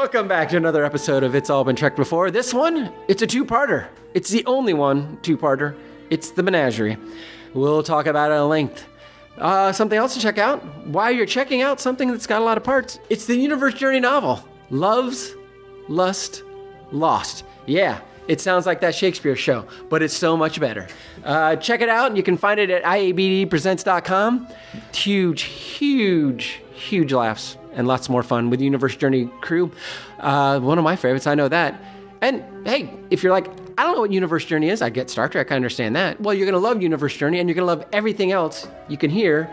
Welcome back to another episode of It's All Been Trekked Before. This one, it's a two-parter. It's the only one two-parter. It's the Menagerie. We'll talk about it at length. Something else to check out. While you're checking out something that's got a lot of parts, it's the Universe Journey novel. Loves, Lust, Lost. Yeah, it sounds like that Shakespeare show, but it's so much better. Check it out, and you can find it at IABDpresents.com. Huge laughs and lots more fun with the Universe Journey crew. One of my favorites, I know that. And hey, if you're like, I don't know what Universe Journey is, I get Star Trek, I understand that. Well, you're going to love Universe Journey, and you're going to love everything else you can hear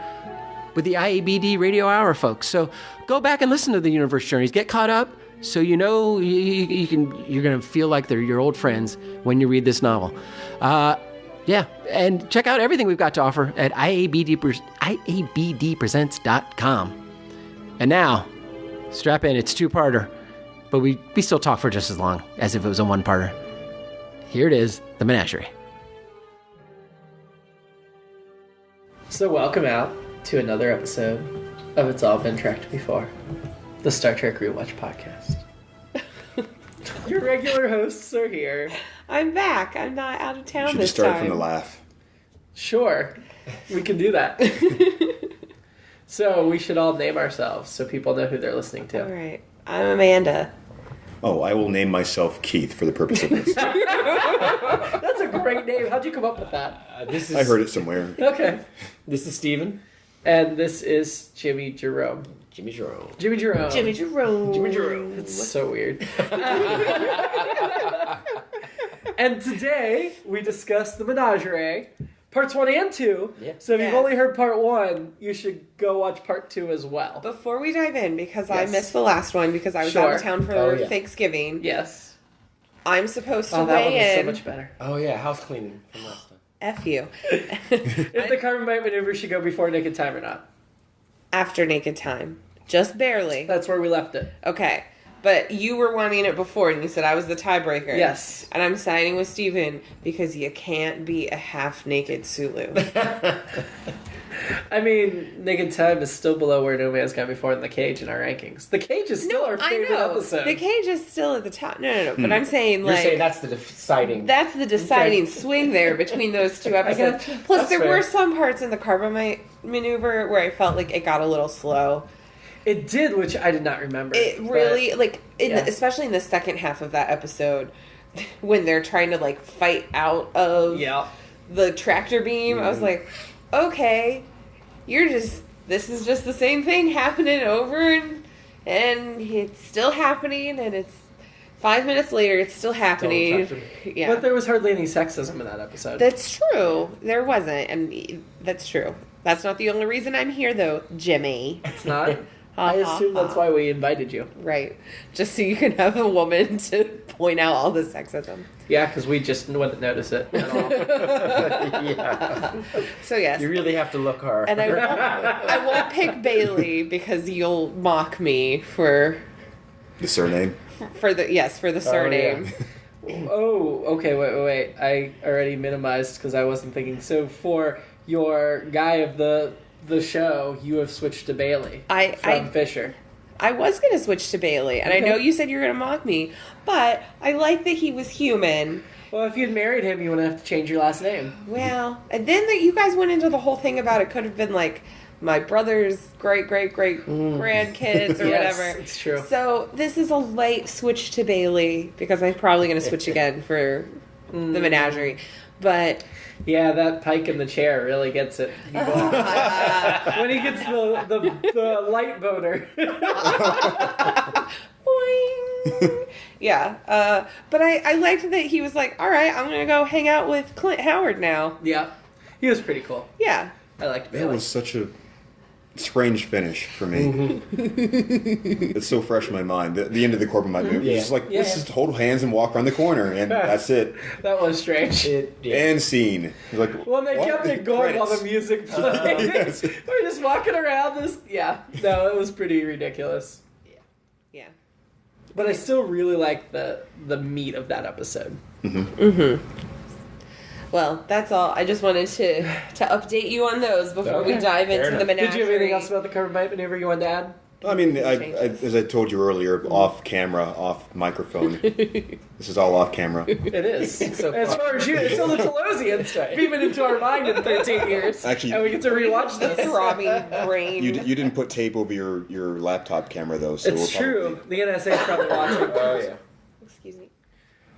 with the IABD Radio Hour folks. So go back and listen to the Universe Journeys. Get caught up so you know you're going to feel like they're your old friends when you read this novel. Yeah, and check out everything we've got to offer at IABDpresents.com. And now, strap in, it's two-parter, but we still talk for just as long as if it was a one-parter. Here it is, the Menagerie. So welcome out to another episode of It's All Been Trekked Before, the Star Trek Rewatch podcast. Your regular hosts are here. I'm back. I'm not out of town Should this start time. from the laugh. Sure, we can do that. So we should all name ourselves so people know who they're listening to. All right. I'm Amanda. Oh, I will name myself Keith for the purpose of this. That's a great name. How'd you come up with that? I heard it somewhere. Okay. This is Steven. And this is Jimmy-Jerome. Jimmy-Jerome. Jimmy-Jerome. Jimmy-Jerome. Jimmy-Jerome. It's so weird. And today we discuss the Menagerie, parts 1 and 2. Yeah. So if you've Yes. only heard part 1, you should go watch part 2 as well. Before we dive in, because I Yes. missed the last one because I was out of town for Oh, yeah. Thanksgiving, Yes. I'm supposed to Oh, that one was weigh so in. much better. Oh, yeah, house cleaning from last time. F you. If the carbon bite maneuver should go before naked time or not. After naked time. Just barely. That's where we left it. Okay. But you were wanting it before, and you said I was the tiebreaker. Yes. And I'm siding with Steven because you can't be a half-naked Sulu. I mean, naked time is still below where No Man's Gone Before in the Cage in our rankings. The Cage is still our favorite episode. The Cage is still at the top. No. But I'm saying, You're like... saying that's the deciding... That's the deciding Okay. swing there between those two episodes. gotcha. Plus, That's there fair. were some parts in the Carbonite maneuver where I felt like it got a little slow. It did, which I did not remember. It really, yeah. especially in the second half of that episode, when they're trying to, like, fight out of Yeah. the tractor beam, I was like, okay, this is just the same thing happening over and it's still happening, and it's 5 minutes later, it's still happening. touch Yeah. But there was hardly any sexism in that episode. That's true. There wasn't, and that's true. That's not the only reason I'm here, though, Jimmy. It's not. I assume that's why we invited you. Right. Just so you can have a woman to point out all the sexism. Yeah, because we just wouldn't notice it at all. Yeah. So, yes. You really have to look hard. And I won't pick Bailey because you'll mock me for The surname. the surname. Oh, okay, wait. I already minimized because I wasn't thinking. So for your guy of the show, you have switched to Bailey from Fisher. I was going to switch to Bailey, and I know you said you were going to mock me, but I like that he was human. Well, if you'd married him, you wouldn't have to change your last name. Well, and then you guys went into the whole thing about it could have been like my brother's great grandkids or Yes, whatever. it's true. So this is a light switch to Bailey because I'm probably going to switch again for the Menagerie. But Yeah, that Pike in the chair really gets it. When he gets the light boner. boing. Yeah, but I liked that he was like, all right, I'm going to go hang out with Clint Howard now. Yeah, he was pretty cool. Yeah. I liked That Bailey. was such a strange finish for me. It's so fresh in my mind. The end of the Corbin movie. Yeah. It's just like, Yeah. let's just hold hands and walk around the corner, and that's it. That was strange. And scene. It's like, Well, they what? kept it going while the Credits. music played. Yes. We're just walking around this. Yeah, no, it was pretty ridiculous. Yeah. But I still really like the meat of that episode. Well, that's all. I just wanted to update you on those before we Okay. dive Fair into the enough. Menagerie. Did you have anything else about the cover bite maneuver you wanted to add? I mean, changes. as I told you earlier, off camera, off microphone. This is all off camera. It is. So as far as you, it's still the Telosians beaming into our mind in 13 years. Actually- and we get to rewatch this. Throbbing brain. You didn't put tape over your laptop camera though, so It's we'll true. The NSA is probably watching. Oh yeah. Excuse me.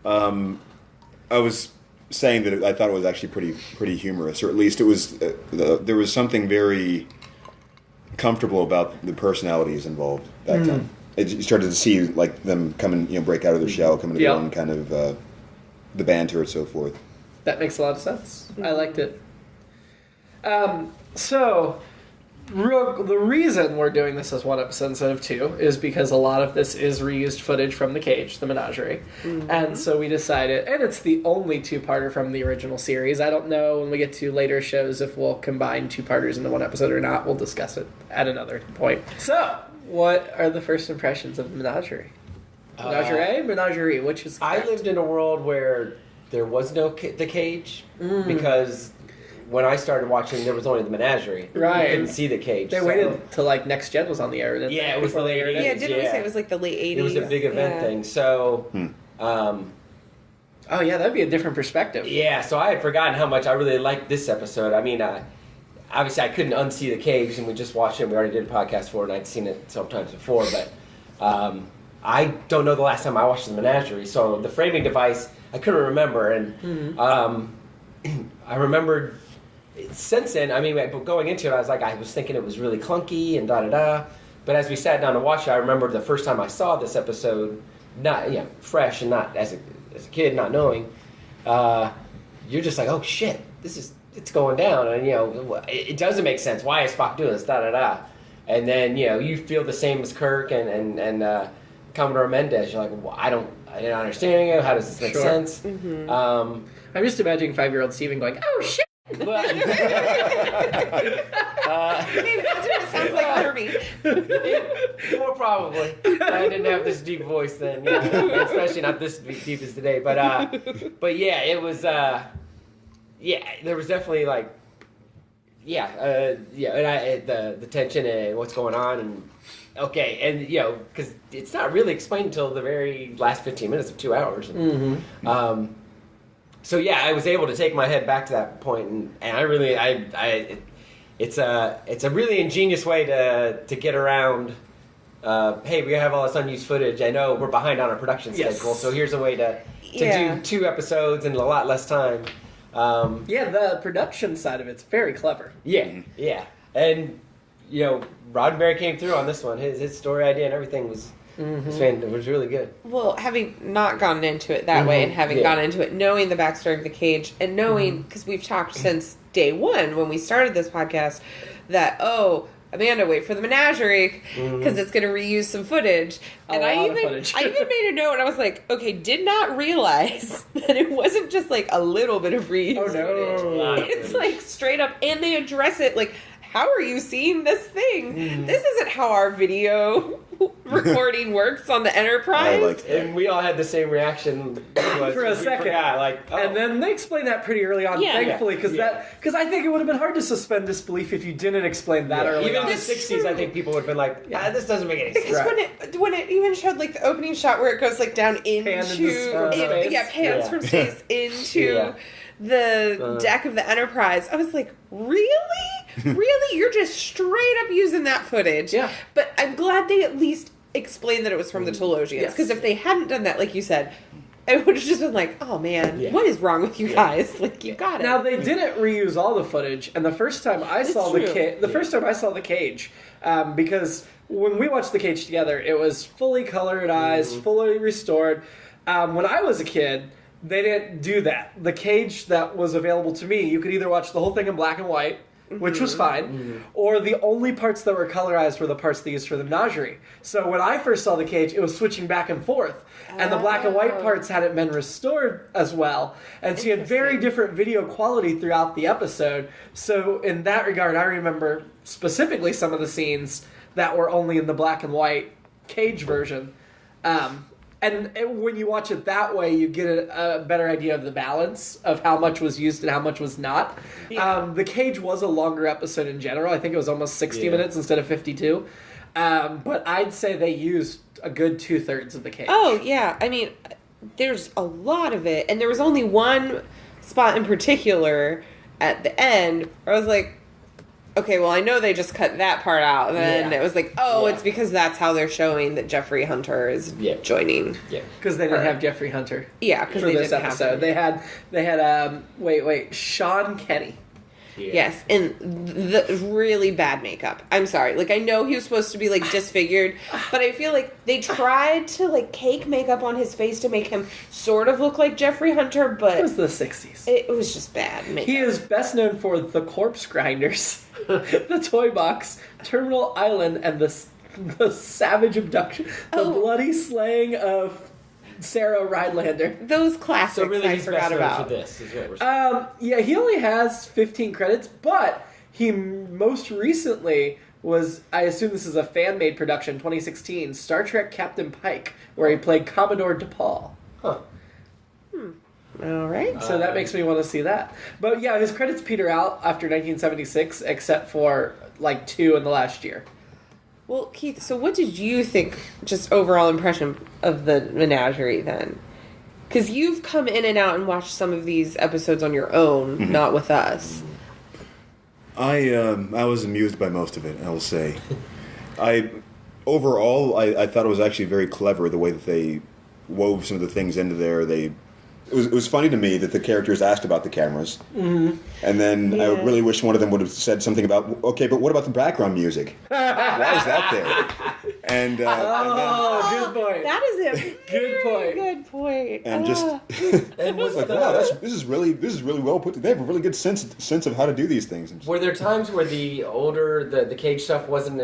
I was saying that I thought it was actually pretty humorous, or at least it was. There was something very comfortable about the personalities involved that time. You started to see like them come and break out of their shell, come into their own kind of the banter and so forth. That makes a lot of sense. I liked it. So, the reason we're doing this as one episode instead of two is because a lot of this is reused footage from the cage, the Menagerie. And so we decided, and it's the only two-parter from the original series. I don't know when we get to later shows if we'll combine two-parters into one episode or not. We'll discuss it at another point. So, what are the first impressions of the Menagerie? Menagerie, which is I lived in a world where there was no the cage because when I started watching, there was only the Menagerie. Right. You couldn't see the cage. They waited till like Next Gen was on the air. Didn't Yeah, they? it was Before the they aired late it. Yeah, didn't we yeah. say it was like the late 80s? It was a big event thing. So, Oh yeah, that'd be a different perspective. yeah, so I had forgotten how much I really liked this episode. I mean, obviously I couldn't unsee the cage, and we just watched it. We already did a podcast for it, and I'd seen it several times before, but I don't know the last time I watched the Menagerie. So the framing device, I couldn't remember, and I remembered since then. I mean, going into it, I was thinking it was really clunky and da-da-da. But as we sat down to watch it, I remember the first time I saw this episode, not fresh and not as a kid, not knowing, you're just like, oh shit, it's going down, and it doesn't make sense. Why is Spock doing this? Da da da. And then you feel the same as Kirk and Commodore Mendez. You're like, well, I didn't understand it. How does this make sense? I'm just imagining 5-year-old Steven going, oh shit. Hey, imagine it sounds like Kirby. More probably. I didn't have this deep voice then, especially not this deep as today. But yeah, it was. There was definitely like, and the tension and what's going on, and and because it's not really explained until the very last 15 minutes of 2 hours. And, so yeah, I was able to take my head back to that point, and I really, it's a really ingenious way to get around. Hey, we have all this unused footage. I know we're behind on our production schedule, so here's a way to do 2 episodes in a lot less time. The production side of it's very clever. Yeah, and Roddenberry came through on this one. His story idea and everything was really good. Well, having not gotten into it that way and having gone into it knowing the backstory of the cage and knowing, because we've talked since day one when we started this podcast, that, Amanda, wait for the Menagerie because it's going to reuse some footage. And I even made a note and I was like, okay, did not realize that it wasn't just like a little bit of reuse footage. It's like straight up, and they address it like, how are you seeing this thing? This isn't how our video recording works on the Enterprise. I liked that. And we all had the same reaction For a second. And then they explain that pretty early on, thankfully, because I think it would have been hard to suspend disbelief if you didn't explain that early even on. in the 60s, I think people would have been like, this doesn't make any sense. Because when it even showed like the opening shot where it goes like down into pans from space into the deck of the Enterprise, I was like, really, you're just straight up using that footage. But I'm glad they at least explained that it was from the Telosians, because if they hadn't done that, like you said, it would have just been like, oh man, what is wrong with you guys? Like, you got it. Now, they didn't reuse all the footage, and the first time I saw the cage, because when we watched the cage together, it was fully colorized, fully restored. When I was a kid, they didn't do that. The cage that was available to me, you could either watch the whole thing in black and white, which was fine, or the only parts that were colorized were the parts they used for the Menagerie. So when I first saw the cage, it was switching back and forth, and the black and white parts hadn't been restored as well, and so you had very different video quality throughout the episode. So in that regard, I remember specifically some of the scenes that were only in the black and white cage version. And when you watch it that way, you get a better idea of the balance of how much was used and how much was not. The cage was a longer episode in general. I think it was almost 60 minutes instead of 52. But I'd say they used a good 2/3 of the cage. Oh, yeah. I mean, there's a lot of it. And there was only one spot in particular at the end where I was like, okay, well, I know they just cut that part out. And then it was like, it's because that's how they're showing that Jeffrey Hunter is joining. Yeah. Because they didn't have Jeffrey Hunter. Yeah, because for they this didn't episode. have him. They had Sean Kenny. Yeah. Yes, and the really bad makeup. I'm sorry. Like, I know he was supposed to be, like, disfigured, but I feel like they tried to, like, cake makeup on his face to make him sort of look like Jeffrey Hunter, but... It was the 60s. It was just bad makeup. He is best known for The Corpse Grinders, The Toy Box, Terminal Island, and the Savage Abduction, the bloody slaying of Sarah Rhinelander. Those classics So really, I he's forgot best known about. for this, is what we're saying. Yeah, he only has 15 credits, but he most recently was, I assume this is a fan-made production, 2016, Star Trek Captain Pike, where he played Commodore DePaul. Huh. All right. So that makes me want to see that. But yeah, his credits peter out after 1976, except for like 2 in the last year. Well, Keith, so what did you think, just overall impression of the Menagerie then? Because you've come in and out and watched some of these episodes on your own, not with us. I was amused by most of it, I will say. Overall, I thought it was actually very clever the way that they wove some of the things into there. It was funny to me that the characters asked about the cameras, and then I really wish one of them would have said something about, okay, but what about the background music? Why is that there? And good point. That is a Good point. good point. and just And was like, wow, this is really well put. They have a really good sense of how to do these things. Were there times where the older the cage stuff wasn't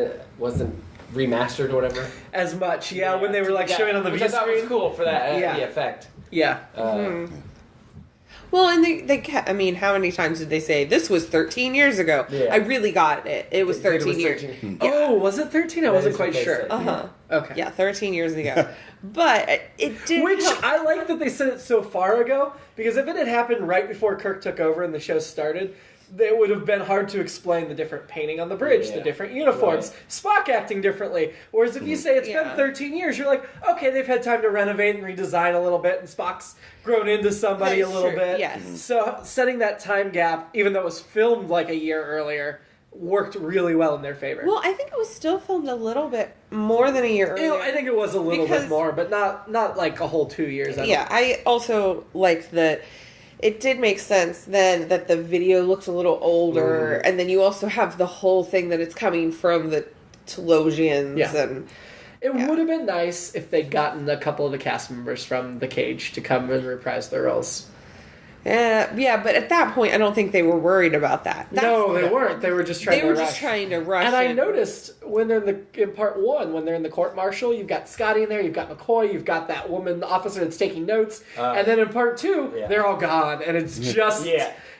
remastered or whatever? As much, when they were like showing on the Which view I thought was screen. cool for that Yeah. the effect. Yeah. Well, and I mean, how many times did they say, this was 13 years ago? Yeah. I really got it. It was 13 years. 13. Oh, was it 13? I wasn't quite sure. Uh-huh. Okay. Yeah, 13 years ago. But it did Which help. I like that they said it so far ago, because if it had happened right before Kirk took over and the show started, it would have been hard to explain the different painting on the bridge, the different uniforms, Spock acting differently. Whereas if you say it's been 13 years, you're like, okay, they've had time to renovate and redesign a little bit, and Spock's grown into somebody That's a little true, bit. yes. So setting that time gap, even though it was filmed like a year earlier, worked really well in their favor. Well, I think it was still filmed a little bit more than a year earlier. I think it was a little Because- bit more, but not like a whole 2 years. Yeah, I also liked that it did make sense then that the video looked a little older, and then you also have the whole thing that it's coming from the Telosians, and It would have been nice if they'd gotten a couple of the cast members from The Cage to come and reprise their roles. yeah, but at that point, I don't think they were worried about that. No, they weren't. They were just trying to rush. trying to rush. And I in. noticed when they're in part 1, when they're in the court martial, you've got Scotty in there, you've got McCoy, you've got that woman officer that's taking notes, and then in part 2, they're all gone, and it's just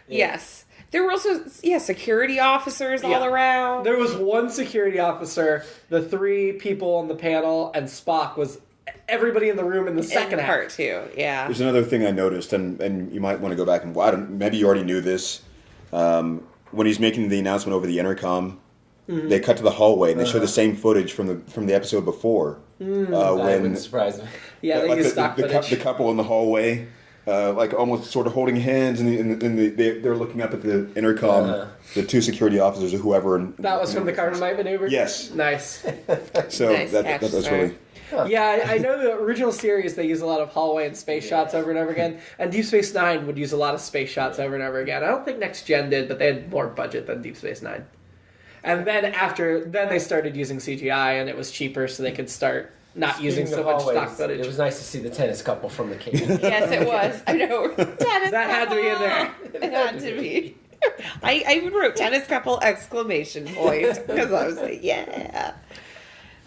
Yes. There were also, security officers all around. There was one security officer, the 3 people on the panel, and Spock was everybody in the room in the second half. part 2, yeah. There's another thing I noticed, and you might want to go back and maybe you already knew this. When he's making the announcement over the intercom, they cut to the hallway and they show the same footage from the episode before. That When wouldn't surprise me. Yeah, they like used stock footage. the couple in the hallway, like almost sort of holding hands, and they're looking up at the intercom. The 2 security officers or whoever. And That was from the Carbonite maneuver? Yes. Nice. So Nice catch, that was sir. really. Yeah, I know the original series, they use a lot of hallway and space shots over and over again. And Deep Space Nine would use a lot of space shots over and over again. I don't think Next Gen did, but they had more budget than Deep Space Nine. And then then they started using CGI, and it was cheaper, so they could start not using so much stock footage. It was nice to see the tennis couple from the cage. Yes, it was. I know. Tennis That had to be in there. It had to be. I even wrote tennis couple exclamation point because I was like, yeah.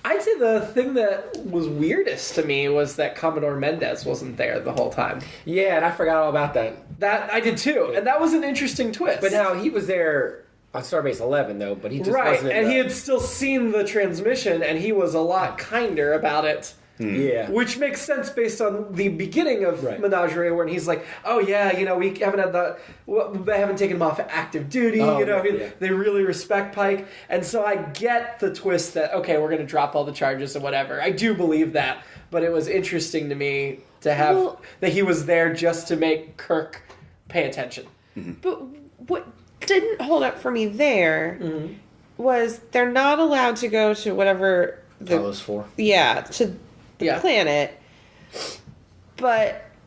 I'd say the thing that was weirdest to me was that Commodore Mendez wasn't there the whole time. Yeah, and I forgot all about that. That I did too, and that was an interesting twist. But now he was there on Starbase 11, though, but he just right, wasn't in and the... he had still seen the transmission, and he was a lot kinder about it Yeah. Which makes sense based on the beginning of Right. Menagerie, when he's like, "Oh yeah, we haven't had they haven't taken him off active duty." Oh, They really respect Pike, and so I get the twist that okay, we're going to drop all the charges and whatever. I do believe that, but it was interesting to me to have that he was there just to make Kirk pay attention. But what didn't hold up for me there was they're not allowed to go to whatever Talos 4. to the planet,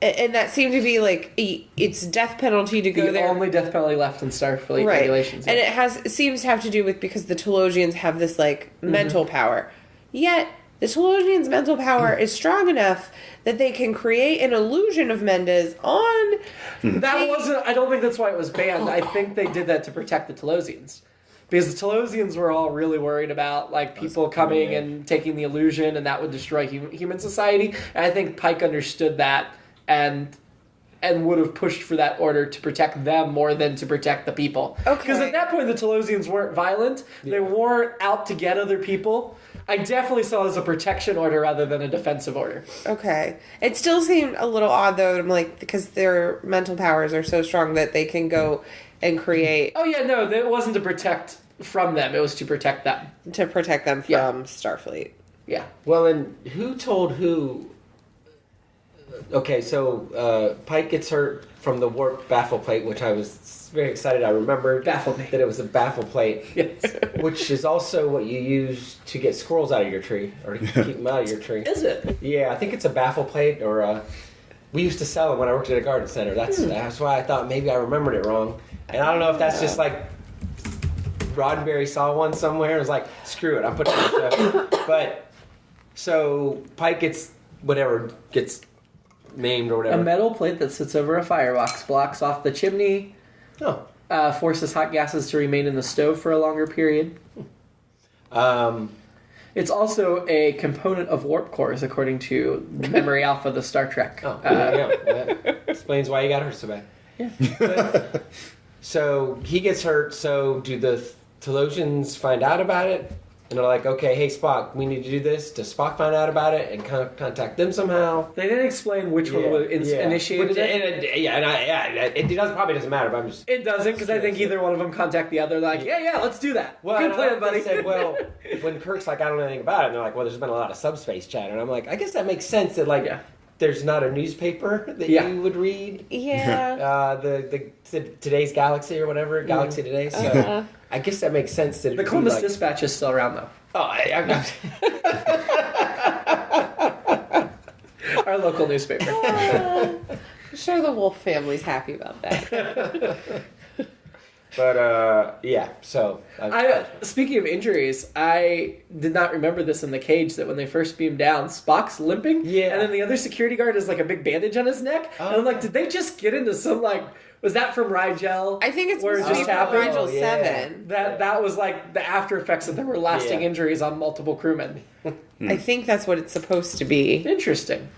and that seemed to be like it's death penalty to go The there. only death penalty left in Starfleet regulations, and it seems to have to do with because the Telosians have this mental power, yet the Telosians' mental power is strong enough that they can create an illusion of Mendez on. That wasn't. I don't think that's why it was banned. I think they did that to protect the Telosians. Because the Telosians were all really worried about people coming and taking the illusion, and that would destroy human society. And I think Pike understood that and would have pushed for that order to protect them more than to protect the people. Okay. Because at that point, the Telosians weren't violent. They weren't out to get other people. I definitely saw it as a protection order rather than a defensive order. Okay. It still seemed a little odd, though, because their mental powers are so strong that they can go and create... Oh, yeah, no, it wasn't to protect from them. It was to protect them. To protect them from Starfleet. Yeah. Well, and who told who? Okay, so Pike gets hurt from the warp baffle plate, which I was very excited. I remembered Baffle me. that it was a baffle plate, Yes. which is also what you use to get squirrels out of your tree or to keep them out of your tree. Is it? Yeah, I think it's a baffle plate, or we used to sell them when I worked at a garden center. That's why I thought maybe I remembered it wrong, and I don't know if that's just Roddenberry saw one somewhere and was like, screw it, I'm putting it in the show. But so Pike gets named or whatever. A metal plate that sits over a firebox blocks off the chimney, forces hot gases to remain in the stove for a longer period. It's also a component of warp cores, according to Memory Alpha, the Star Trek. That explains why he got hurt so bad. Yeah. So he gets hurt, so do the Telosians find out about it? And they're like, okay, hey Spock, we need to do this. Does Spock find out about it and contact them somehow? They didn't explain which one initiated it. It probably doesn't matter, but I'm just... It doesn't, because I think either one of them contact the other, let's do that. Well, Good plan, buddy. They said, well, when Kirk's like, I don't know anything about it, and they're like, well, there's been a lot of subspace chatter. And I'm like, I guess that makes sense that, there's not a newspaper that you would read. Yeah. The Today's Galaxy or whatever, Galaxy Today. So I guess that makes sense that The Columbus Dispatch is still around, though. Oh, I'm not... Our local newspaper. I'm sure the Wolf family's happy about that. But so speaking of injuries, I did not remember this in the cage that when they first beam down, Spock's limping, and then the other security guard has a big bandage on his neck, and I'm like, did they just get into some was that from Rigel? I think it's where it supposed just to be from happened? Rigel 7. That was the after effects that there were lasting injuries on multiple crewmen. I think that's what it's supposed to be. Interesting.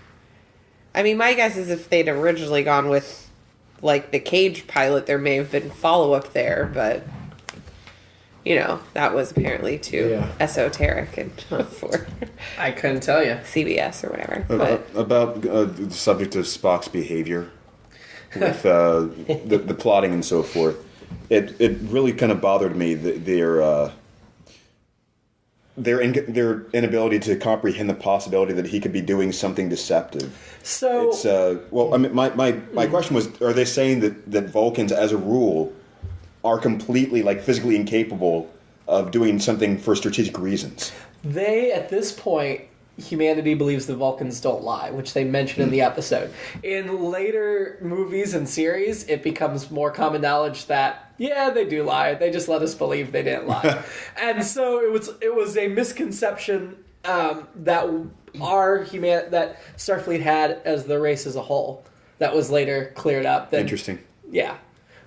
I mean, my guess is if they'd originally gone with the cage pilot, there may have been follow-up there, but that was apparently too esoteric and for I couldn't tell you. CBS or whatever. About the subject of Spock's behavior with the plotting and so forth, it really kind of bothered me that their inability to comprehend the possibility that he could be doing something deceptive. So it's my question was: are they saying that Vulcans, as a rule, are completely physically incapable of doing something for strategic reasons? They, at this point, humanity believes the Vulcans don't lie, which they mention in the episode. In later movies and series, it becomes more common knowledge that, they do lie. They just let us believe they didn't lie. And so it was a misconception that that Starfleet had as the race as a whole that was later cleared up. Interesting. Yeah.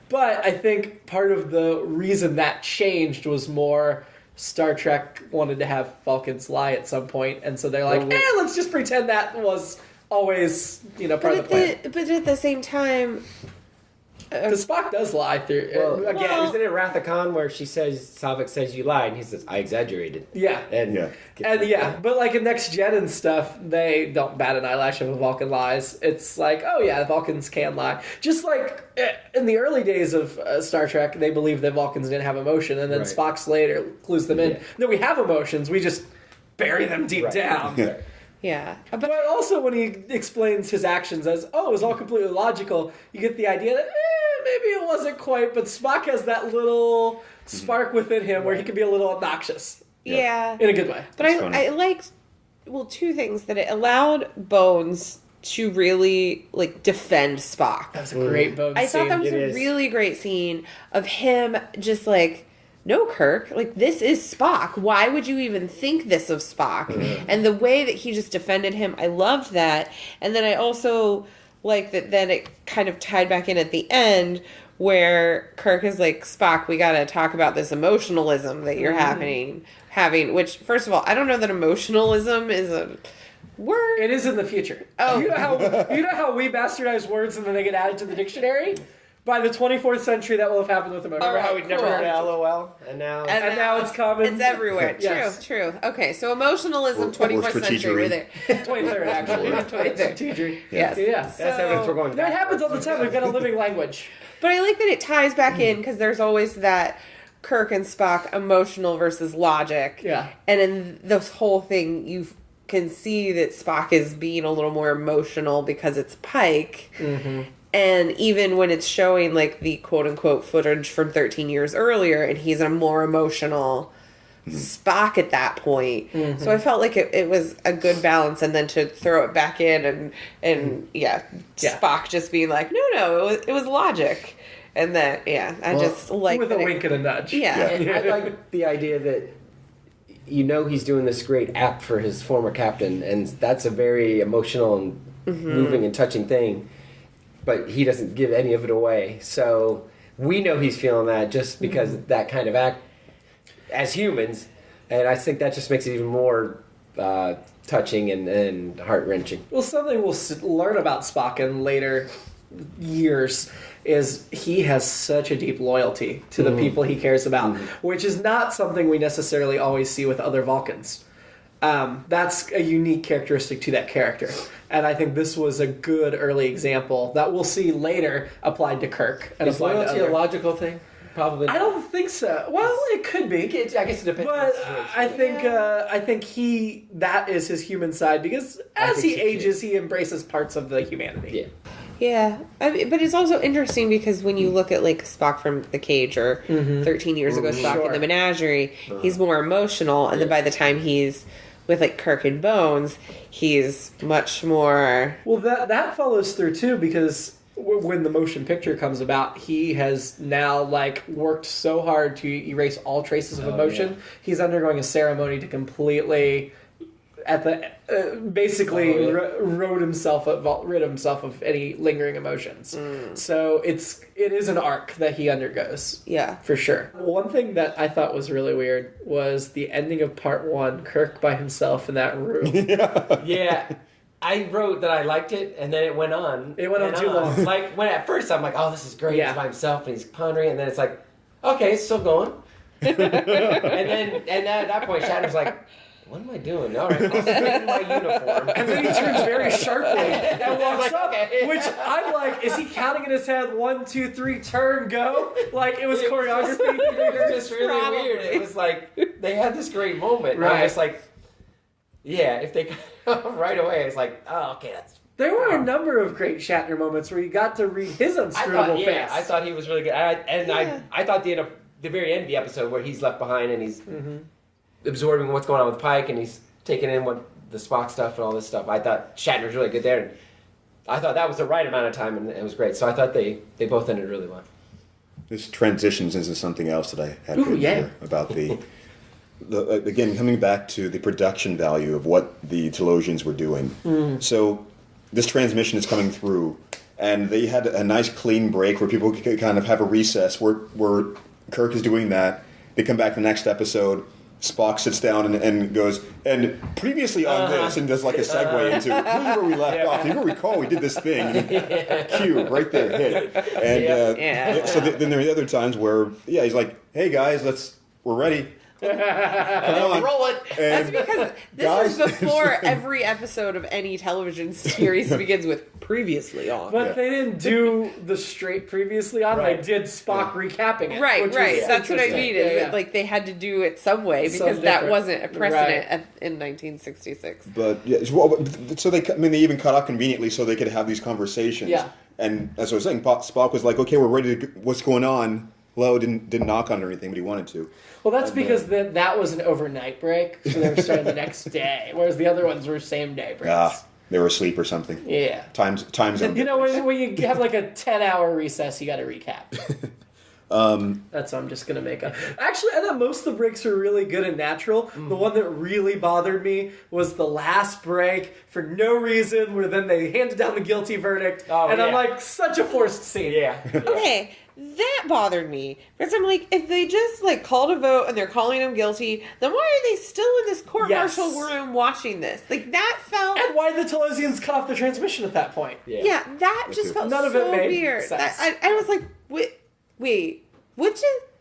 But I think part of the reason that changed was more Star Trek wanted to have Vulcans lie at some point, and so they're like, let's just pretend that was always, part of the plan. But at the same time, Because Spock does lie through. Well, again, isn't it Wrath of Khan where Saavik says you lied, and he says, I exaggerated. yeah. And But like in Next Gen and stuff, they don't bat an eyelash if a Vulcan lies. It's like, oh yeah, Vulcans can lie. Just like in the early days of Star Trek, they believed that Vulcans didn't have emotion, and then Right. Spock later clues them in. Yeah. No, we have emotions, we just bury them deep Right. down. Yeah. Yeah. But also when he explains his actions as, oh, it was all completely logical, you get the idea that maybe it wasn't quite, but Spock has that little spark within him where he can be a little obnoxious. Yeah. In a good way. But That's funny. I liked, well, two things, that it allowed Bones to really, like, defend Spock. That was a great Bones I thought that was It a is. really great scene of him just like, no, Kirk, like, this is Spock. Why would you even think this of Spock? And the way that he just defended him, I loved that. And then I also like that then it kind of tied back in at the end where Kirk is like, Spock, we got to talk about this emotionalism that you're having, which, first of all, I don't know that emotionalism is a word. It is in the future. Oh. You know how we bastardize words and then they get added to the dictionary? By the 24th century, that will have happened with emotion. All Remember how right, we'd never cool. heard of LOL? And now... And now it's common. It's everywhere. Yes. True. Okay, so emotionalism, Or 24th century, we're there. 23rd, actually. 23rd. Strategic. Yes. Yeah. That's evidence we're going That happens all the time. We've got a living language. But I like that it ties back in because there's always that Kirk and Spock emotional versus logic. Yeah. And in this whole thing, you can see that Spock is being a little more emotional because it's Pike. Mm-hmm. And even when it's showing like the quote unquote footage from 13 years earlier, and he's a more emotional Spock at that point. Mm-hmm. So I felt like it was a good balance, and then to throw it back in and Spock just being like, no, it was logic. And that, I just like With that a wink and a nudge. Yeah. And I like the idea that he's doing this great act for his former captain, and that's a very emotional and moving and touching thing, but he doesn't give any of it away. So we know he's feeling that just because of that kind of act as humans, and I think that just makes it even more touching and heart-wrenching. Well, something we'll learn about Spock in later years is he has such a deep loyalty to the people he cares about, which is not something we necessarily always see with other Vulcans. That's a unique characteristic to that character. And I think this was a good early example that we'll see later applied to Kirk. And Is applied to loyalty a other... logical thing? Probably. I don't think so. Well, it could be. I guess it depends. But I think that is his human side, because as he think so, too. ages, he embraces parts of the humanity. Yeah. Yeah, I mean, but it's also interesting because when you look at like Spock from The Cage or 13 years ago Spock Sure. in the Menagerie, he's more emotional, and then by the time he's with like Kirk and Bones, he's much more. Well, that follows through too, because when the motion picture comes about, he has now like worked so hard to erase all traces of emotion. Yeah. He's undergoing a ceremony to completely, basically rid himself of any lingering emotions. So it is an arc that he undergoes. Yeah. For sure. One thing that I thought was really weird was the ending of part 1, Kirk by himself in that room. Yeah. I wrote that I liked it, and then it went on. It went on too long. Like, when at first I'm like, oh, this is great. Yeah. He's by himself, and he's pondering, and then it's like, okay, it's still going. and then at that point, Shatner's like, what am I doing? All right, I'll straighten my uniform. And then he turns very sharply and walks Like, up, okay. which I'm like, is he counting in his head 1, 2, 3, turn, go? Like it was choreography. It was just really Probably. weird. It was like, they had this great moment. And Right. I was like, yeah, if they right away, it's like, oh, okay, that's. There were a number of great Shatner moments where you got to read his unscrutable face. I thought he was really good. I thought the very end of the episode where he's left behind and he's absorbing what's going on with Pike, and he's taking in what the Spock stuff and all this stuff. I thought Shatner was really good there, and I thought that was the right amount of time, and it was great. So I thought they both ended really well. This transitions into something else that I had written yeah. here about the again, coming back to the production value of what the Telosians were doing. So this transmission is coming through, and they had a nice clean break where people could kind of have a recess where Kirk is doing that. They come back the next episode, Spock sits down and goes, and previously on this, and does like a segue into here's where we left off. You recall we did this thing, and cue right there, hit. And so then there are other times where he's like, hey guys, we're ready. Come on. Roll it. That's because this is before every episode of any television series begins with previously on. But they didn't do the straight previously on. Right. They did Spock recapping it. Right. which That's what I interesting. mean. Is that, like, they had to do it some way because that different. wasn't a precedent in 1966. But so they even cut off conveniently so they could have these conversations. Yeah. And as I was saying, Spock was like, okay, we're ready to. What's going on? Lo didn't knock on it or anything, but he wanted to. Well, that's because that was an overnight break, so they were starting the next day, whereas the other ones were same day breaks. They were asleep or something. Yeah. Time zone. You know, when you have like a 10-hour recess, you got to recap. That's what I'm just going to make up. Actually, I thought most of the breaks were really good and natural. The one that really bothered me was the last break for no reason, where then they handed down the guilty verdict. I'm like, such a forced scene. Yeah. Okay, that bothered me. Because I'm like, if they just like called a vote and they're calling him guilty, then why are they still in this court-martial room watching this? Like, that felt... And why the Telosians cut off the transmission at that point. Yeah, that just felt None of so it made weird. sense. I was like, wait,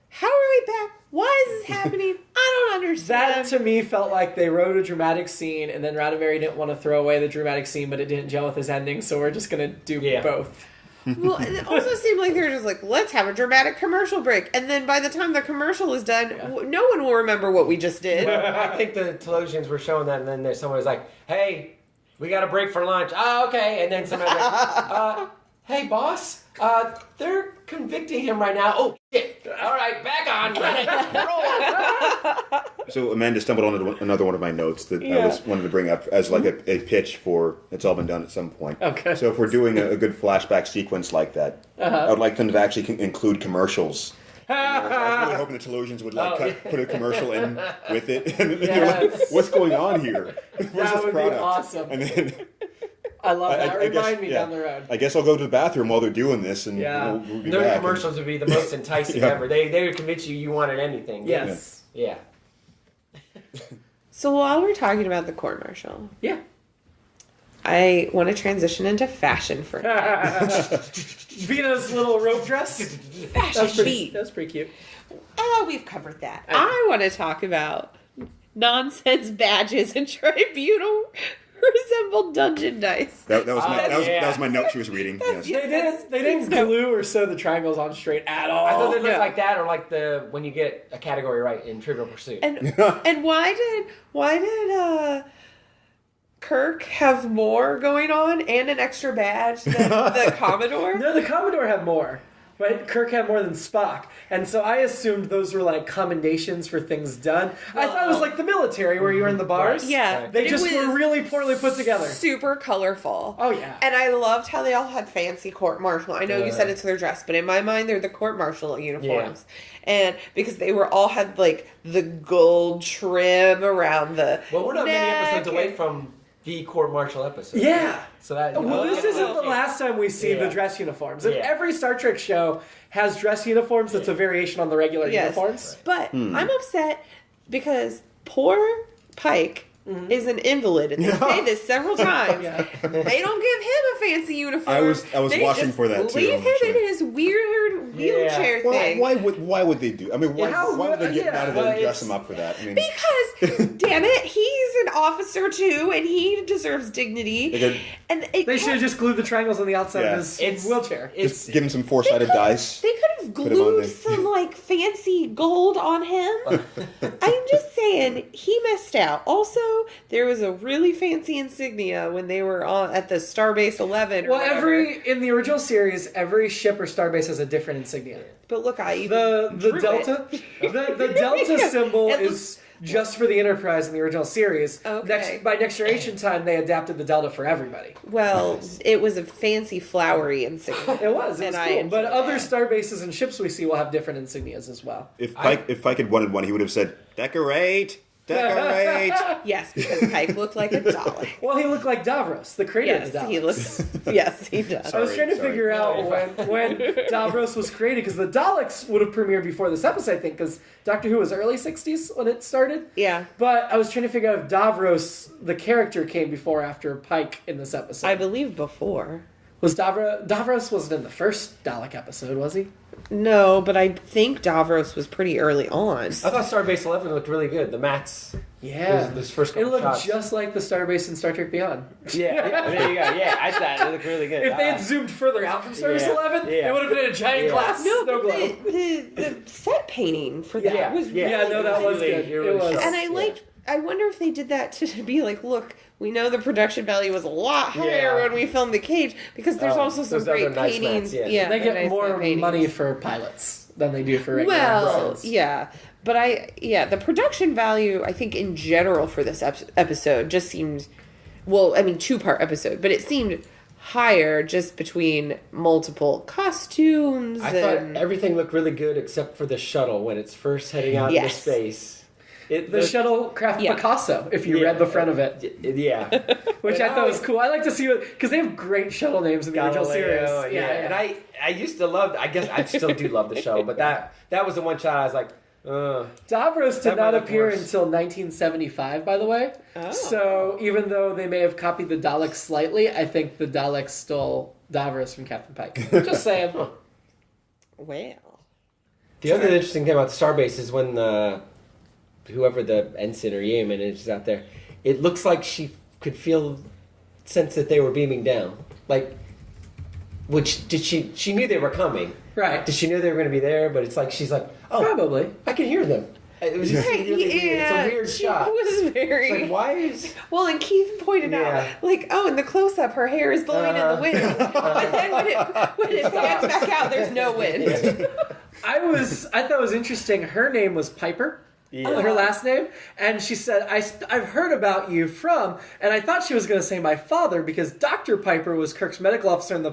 how are we back? Why is this happening? I don't understand. That, to me, felt like they wrote a dramatic scene, and then Roddenberry didn't want to throw away the dramatic scene, but it didn't gel with his ending, so we're just going to do both. Well, it also seemed like they were just like, let's have a dramatic commercial break. And then by the time the commercial is done, no one will remember what we just did. I think the Telosians were showing that, and then someone was like, hey, we got a break for lunch. Oh, okay. And then somebody was like, hey, boss, they're convicting him right now. Oh, shit. All right, back on. Roll. So Amanda stumbled onto another one of my notes that I wanted to bring up as like a pitch for It's All Been Done at some point. Okay. So if we're doing a good flashback sequence like that, I would like them to actually include commercials. I was really hoping the Telosians would put a commercial in with it. And you're like, what's going on here? Where's That this would be product? awesome. And then I love that. Remind me down the road. I guess I'll go to the bathroom while they're doing this, and we'll be Their back. commercials would be the most enticing ever. They would convince you wanted anything. Yes. Yeah. So while we're talking about the court martial, Yeah. I want to transition into fashion for Vina's little rope dress. fashion beat. That's pretty cute. Oh, we've covered that. I want to talk about nonsense badges and tribunal resemble dungeon dice. That was my note she was reading. Yes. They didn't glue or sew the triangles on straight at all. I thought they looked like that, or like when you get a category right in Trivial Pursuit. And why did Kirk have more going on and an extra badge than the Commodore? No, the Commodore had more. Right? Kirk had more than Spock. And so I assumed those were like commendations for things done. I thought it was like the military where you were in the bars. Right. Yeah. They It just was were really poorly put together. Super colorful. Oh, yeah. And I loved how they all had fancy court martial. I know you said it's their dress, but in my mind they're the court martial uniforms. And because they were all had like the gold trim around the Well, we're not many neck episodes away and- from the court martial episode. Yeah. So that. Well, this isn't the last time we see the dress uniforms. And every Star Trek show has dress uniforms that's a variation on the regular uniforms. But I'm upset because poor Pike is an invalid, and they say this several times. They don't give him a fancy uniform. I was They watching just for that too. leave him in his weird wheelchair thing. Why would they do? I mean, why would they get out of there and dress him up for that? I mean, Because, damn it, he's an officer too, and he deserves dignity. They should have just glued the triangles on the outside of his wheelchair. just give him some four-sided dice. They could have Put him on glued there. some like fancy gold on him. I'm just saying he missed out. Also, there was a really fancy insignia when they were at the Starbase 11. Or Well, whatever. in the original series, every ship or starbase has a different insignia. But look, I even The drew Delta, it. the Delta Yeah. symbol It is just for the Enterprise in the original series. Okay. By Next Generation time, they adapted the Delta for everybody. Well, it was a fancy, flowery insignia. It was And I cool. enjoyed But other that. star bases and ships we see will have different insignias as well. If Pike had wanted one, he would have said, "Decorate." Decorate. Yes, because Pike looked like a Dalek. Well, he looked like Davros, the creator Yes, of the Daleks. he looks. Yes, he does. I was trying to Sorry. figure out when Davros was created, because the Daleks would have premiered before this episode, I think, because Doctor Who was early 60s when it started. Yeah, But I was trying to figure out if Davros, the character, came before or after Pike in this episode. I believe before. Was Davros wasn't in the first Dalek episode, was he? No, but I think Davros was pretty early on. I thought Starbase 11 looked really good. The mats. Yeah. This first It couple looked shots. just like the Starbase in Star Trek Beyond. Yeah, there you go. Yeah, I thought it looked really good. If they had zoomed further out from Starbase Yeah. 11, Yeah. it would have been a giant Yeah. glass No, snow but globe. the set painting for that Yeah. was Yeah, no, that was really- good. really It was. sharp. And I liked. I wonder if they did that to be like, look, we know the production value was a lot higher Yeah. when we filmed The Cage, because there's Oh, also some those other great nice paintings. mats, yeah. They get nice more matte paintings. money for pilots than they do for regular Well, episodes. yeah, but the production value, I think in general for this episode just seemed, well, I mean, 2-part episode, but it seemed higher just between multiple costumes. I and thought everything looked really good except for the shuttle when it's first heading out into Yes. space. The shuttlecraft Yeah. Picasso, if you Yeah. read the front of it, Yeah. which I thought was cool. I like to see because they have great shuttle names in the original series. Galileo, yeah. And I used to love, I guess I still do love the shuttle, but that was the one shot I was like, Davros That did might not look appear worse. until 1975, by the way. Oh. So even though they may have copied the Daleks slightly, I think the Daleks stole Davros from Captain Pike. Just saying. well, the other interesting thing about the Starbase is when whoever the ensign or yeoman is out there, it looks like she could sense that they were beaming down. Like, which did she knew they were coming. Right. Did she know they were going to be there? But it's like, she's like, oh, Probably. I can hear them. It was just really weird. It's a weird she shot. was very. It's like, why is... Well, and Keith pointed Yeah. out, like, oh, in the close-up, her hair is blowing in the wind. But then when it pans back out, there's no wind. I thought it was interesting. Her name was Piper. Yeah. Her last name, and she said, I've heard about you from, and I thought she was going to say my father, because Dr. Piper was Kirk's medical officer in the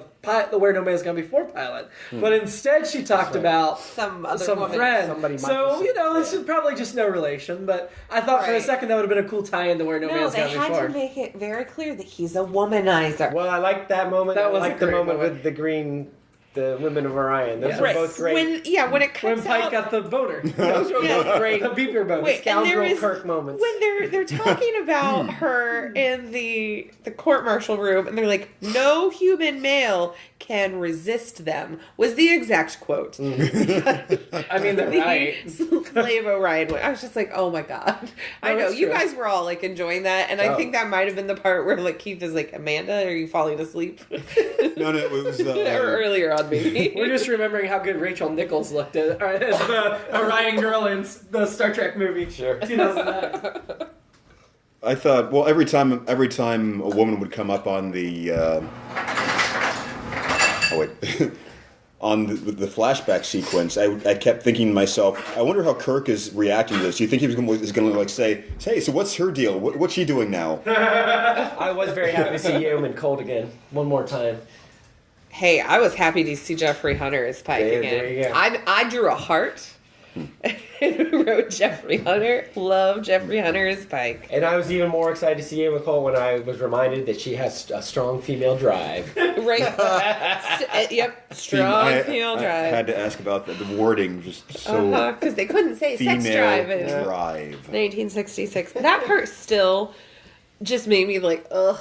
Where No Man's Gone Before pilot, but instead she talked about Some other some woman. friend. Somebody might So, be this is probably just no relation, but I thought for a Right. second that would have been a cool tie-in to Where No No, Man's they Gone had Before. to make it very clear that he's a womanizer. Well, I like that moment. That I was a like the great moment moment. with the women of Orion. Those Yes. were Right. both great. When it cuts When Pike out, got the boner. Those were Yes. both great. The beeper boner. Wait, and there Scoundrel is Kirk moments. when they're talking about her in the court martial room, and they're like, "No human male can resist them," was the exact quote. I mean, they're right. Slave Orion. I was just like, "Oh my god!" I No, know it's you true. guys were all like enjoying that, and I Oh. think that might have been the part where like Keith is like, "Amanda, are you falling asleep?" No, it was. or earlier on, maybe. We're just remembering how good Rachel Nichols looked as the Orion girl in the Star Trek movie. Sure. 2009. I thought, well, every time a woman would come up on the, on the flashback sequence, I kept thinking to myself, I wonder how Kirk is reacting to this. Do you think he was going to like say, hey, so what's her deal? What's she doing now? I was very happy to see Yeoman cold again. One more time. Hey, I was happy to see Jeffrey Hunter as Pike There again. you go. I drew a heart and wrote Jeffrey Hunter. Love Jeffrey Hunter as Pike. And I was even more excited to see Yeoman Cole when I was reminded that she has a strong female drive. Right? Yep. Strong female I drive. had to ask about the wording, just so Because they couldn't say female sex drive in drive. 1966. That part still just made me like, ugh.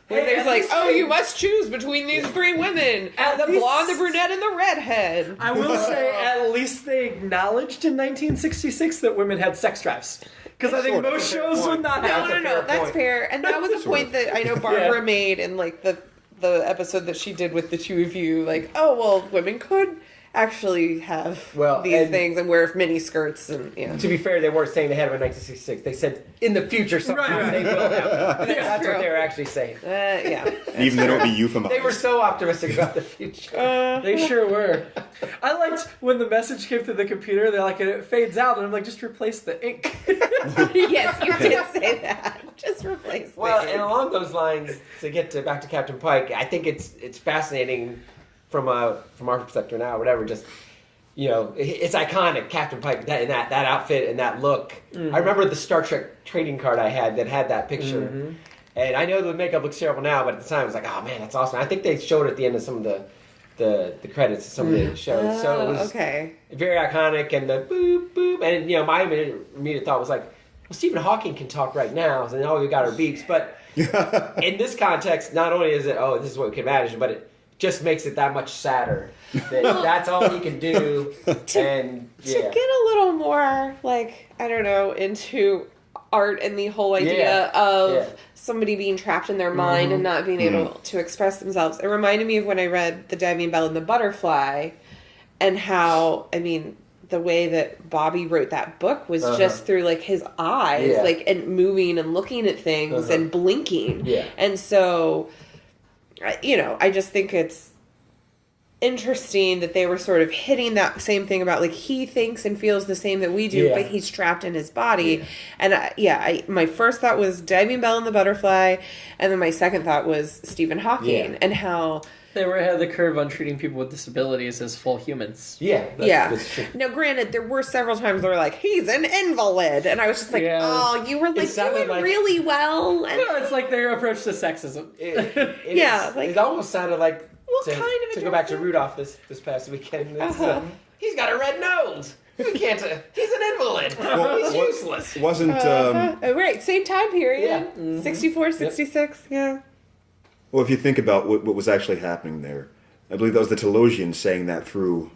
When Hey, there's at like, least oh, they- you must choose between these 3 women. At The least- blonde, the brunette, and the redhead. I will say, at least they acknowledged in 1966 that women had sex drives. Because I think Sort of. most shows would not No, have. no, no, that's point. fair. And that was a Sort point of. that I know Barbara made in like the episode that she did with the two of you. Like, oh well, women could actually have Well, these and- things and wear mini skirts and yeah. To be fair, they weren't saying they had them in 1966. They said in the future sometime Right. they will have them. That's true. what they were actually saying. Yeah. Even though it would be euphemized. They were so optimistic about the future. They sure were. I liked when the message came through the computer, they're like, and it fades out, and I'm like, just replace the ink. Yes, you did say that. Just replace Well, the and along those lines, to get back to Captain Pike, I think it's fascinating from our perspective now, whatever. Just it's iconic, Captain Pike, that outfit and that look. I remember the Star Trek trading card I had that had that picture. And I know the makeup looks terrible now, but at the time I was like, oh man, that's awesome. I think they showed it at the end of some of the credits of some of the shows. So it was very iconic, and the boop, boop. And, my immediate thought was like, well, Stephen Hawking can talk right now, and we got our beeps. But in this context, not only is it, this is what we can manage, but it just makes it that much sadder. That's all he can do. To get a little more, I don't know, into art and the whole idea of somebody being trapped in their mind and not being able to express themselves. It reminded me of when I read The Diving Bell and the Butterfly, and how, the way that Bobby wrote that book was just through his eyes, and moving and looking at things and blinking. Yeah. And so, I just think it's interesting that they were sort of hitting that same thing about he thinks and feels the same that we do, but he's trapped in his body. And my first thought was Diving Bell and the Butterfly, and then my second thought was Stephen Hawking and how they were ahead of the curve on treating people with disabilities as full humans. That's true. Now, granted, there were several times where he's an invalid, and I was just oh, you were doing really well. And it's like their approach to sexism. It almost sounded like. To go back to Rudolph this past weekend. He's got a red nose. We can't. He's an invalid. He's useless. Wasn't right? Same time period. 64, 66. Yeah. Well, if you think about what was actually happening there, I believe that was the Telosians saying that through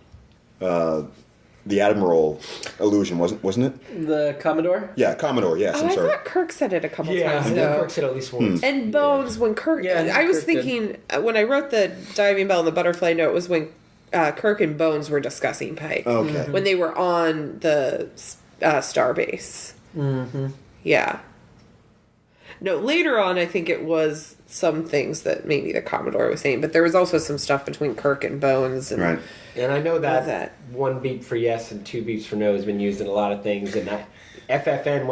the Admiral illusion, wasn't it? The Commodore? Yeah, Commodore, yes, I'm sorry. I thought Kirk said it a couple times. I know Kirk said it at least once. And Bones, when Kirk... I was thinking, when I wrote the Diving Bell and the Butterfly note, was when Kirk and Bones were discussing Pike. Okay. When they were on the starbase. Yeah. No, later on, I think it was some things that maybe the Commodore was saying, but there was also some stuff between Kirk and Bones. And, right. And I know that one beep for yes and two beeps for no has been used in a lot of things. And that FFN,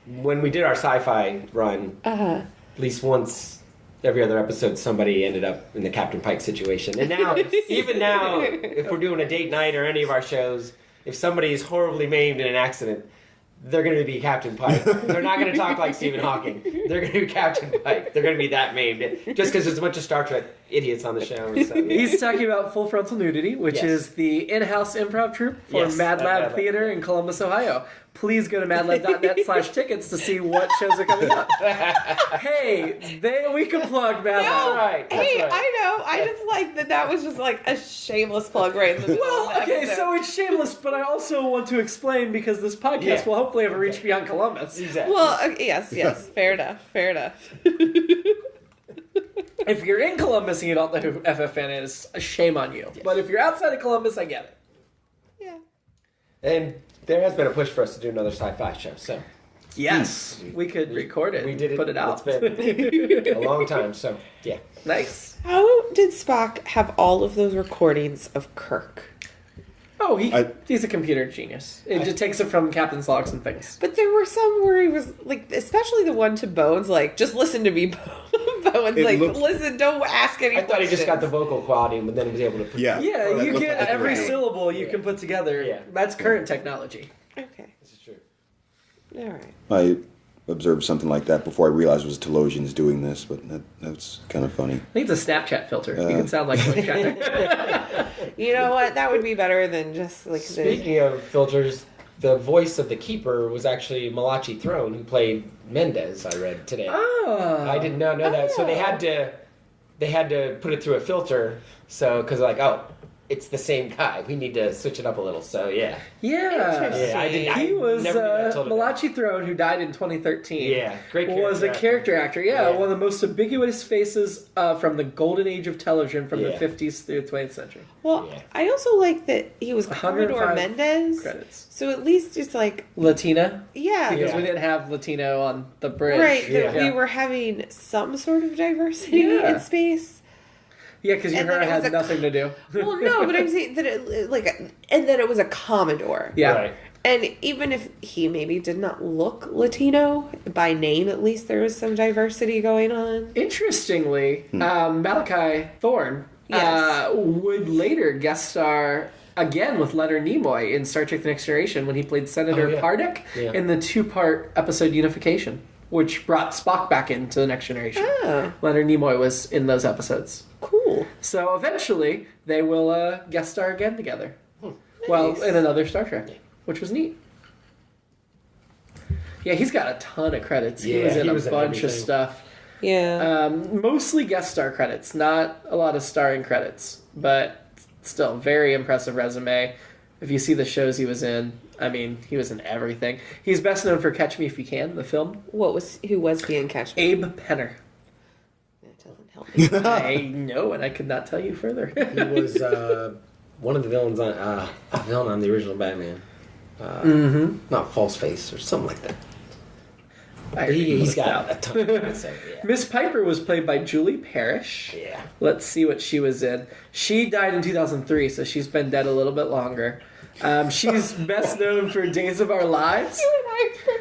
when we did our sci-fi run, at least once every other episode, somebody ended up in the Captain Pike situation. And now, even now, if we're doing a date night or any of our shows, if somebody is horribly maimed in an accident, they're going to be Captain Pike. They're not going to talk like Stephen Hawking. They're going to be Captain Pike. They're going to be that maimed. Just because there's a bunch of Star Trek idiots on the show. And stuff. He's talking about Full Frontal Nudity, which is the in-house improv troupe for Mad Lab Theater in Columbus, Ohio. Please go to madlab.net/tickets to see what shows are coming up. Hey, we can plug Mad Lab. That's right. I know. I just like that was just a shameless plug right in the middle of the episode. So it's shameless, but I also want to explain because this podcast will hopefully have a reach beyond Columbus. Exactly. Well, yes. Fair enough. If you're in Columbus and you don't know who FFN is, shame on you. But if you're outside of Columbus, I get it. Yeah. And there has been a push for us to do another sci-fi show, so... Yes, we could record it. We did it. Put it out. It's been a long time, so yeah. Nice. How did Spock have all of those recordings of Kirk? Oh, he's a computer genius. It just takes it from captain's logs and things. But there were some where he was especially the one to Bones, just listen to me, Bones. Listen, don't ask any questions. I thought he just got the vocal quality, but then he was able to put you get every syllable you can put together. Yeah. That's current technology. Okay. This is true. All right. I observed something like that before I realized it was Telosians doing this, but that's kind of funny. I think it's a Snapchat filter. You can sound like a voice actor. You know what? That would be better than just Speaking of filters, the voice of the Keeper was actually Malachi Throne, who played Mendez. I read today. Oh, I did not know that. So they had to put it through a filter. So because it's the same guy. We need to switch it up a little. So yeah. He was Malachi Throne, who died in 2013. Yeah, great character. Was a character actor. Yeah, one of the most ubiquitous faces from the golden age of television from the 50s through the 20th century. Well, I also like that he was Commodore Mendez. Credits. So at least it's Latina. Yeah. Because we didn't have Latino on the bridge. Right. That we were having some sort of diversity in space. Yeah, because your hair had nothing to do. Well, no, but I'm saying that and that it was a Commodore. Yeah. Right. And even if he maybe did not look Latino, by name at least there was some diversity going on. Interestingly, Malachi Thorne would later guest star again with Leonard Nimoy in Star Trek: The Next Generation when he played Senator Pardek in the 2-part episode Unification, which brought Spock back into The Next Generation. Oh. Leonard Nimoy was in those episodes. Cool. So eventually they will guest star again together. Well, in another Star Trek, which was neat. Yeah, he's got a ton of credits. He was in a bunch of stuff. Yeah. Mostly guest star credits, not a lot of starring credits, but still very impressive resume. If you see the shows he was in, I mean, he was in everything. He's best known for Catch Me If You Can, the film. Who was he in Catch Me? Abe Penner. That doesn't help me. I know, and I could not tell you further. He was one of the villains on a villain on the original Batman. Not False Face or something like that. He's got a ton of credits. Miss Piper was played by Julie Parrish. Yeah. Let's see what she was in. She died in 2003, so she's been dead a little bit longer. She's best known for Days of Our Lives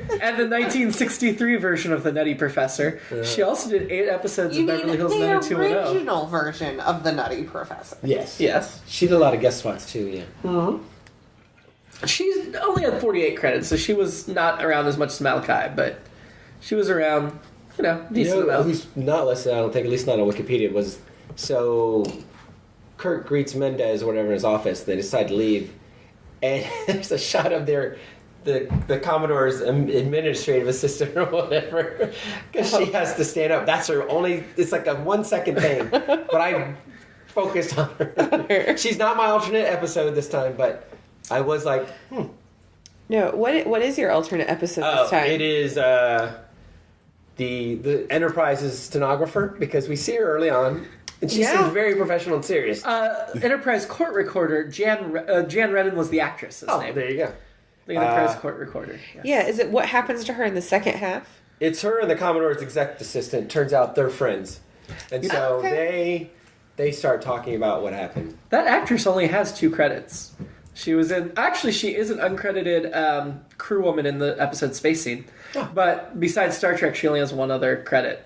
and the 1963 version of The Nutty Professor. Yeah. She also did 8 episodes of Beverly Hills 90210. The original version of The Nutty Professor. Yes. She did a lot of guest spots too, yeah. Mm-hmm. She's only had 48 credits, so she was not around as much as Malachi, but she was around, decent amount. Who's not listed, I don't think, at least not on Wikipedia, was so Kirk greets Mendez or whatever in his office. They decide to leave, and there's a shot of the Commodore's administrative assistant or whatever, because she has to stand up. That's her only. It's like a 1-second thing, but I focused on her. She's not my alternate episode this time, but I was like, No, what is your alternate episode this time? It is the Enterprise's stenographer, because we see her early on, and she seems very professional and serious. Enterprise court recorder, Jan Redden was the actress's name. There you go. The Enterprise court recorder. Yes. Yeah, is it what happens to her in the second half? It's her and the Commodore's exec assistant. Turns out they're friends. And so they start talking about what happened. That actress only has 2 credits. She was in... Actually, she is an uncredited crewwoman in the episode Space Scene. Oh. But besides Star Trek, she only has 1 other credit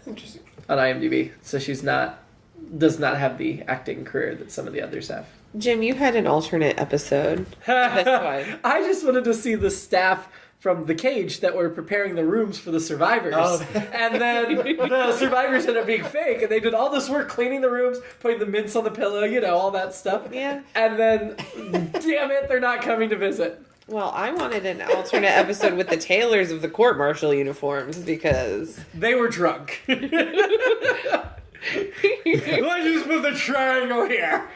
on IMDb. So she's does not have the acting career that some of the others have. Jim, you had an alternate episode. This one. I just wanted to see the staff from The Cage that were preparing the rooms for the survivors. Oh. And then the survivors ended up being fake, and they did all this work cleaning the rooms, putting the mints on the pillow, all that stuff. Yeah. And then, damn it, they're not coming to visit. Well, I wanted an alternate episode with the tailors of the court-martial uniforms, because... They were drunk. Let's just put the triangle here.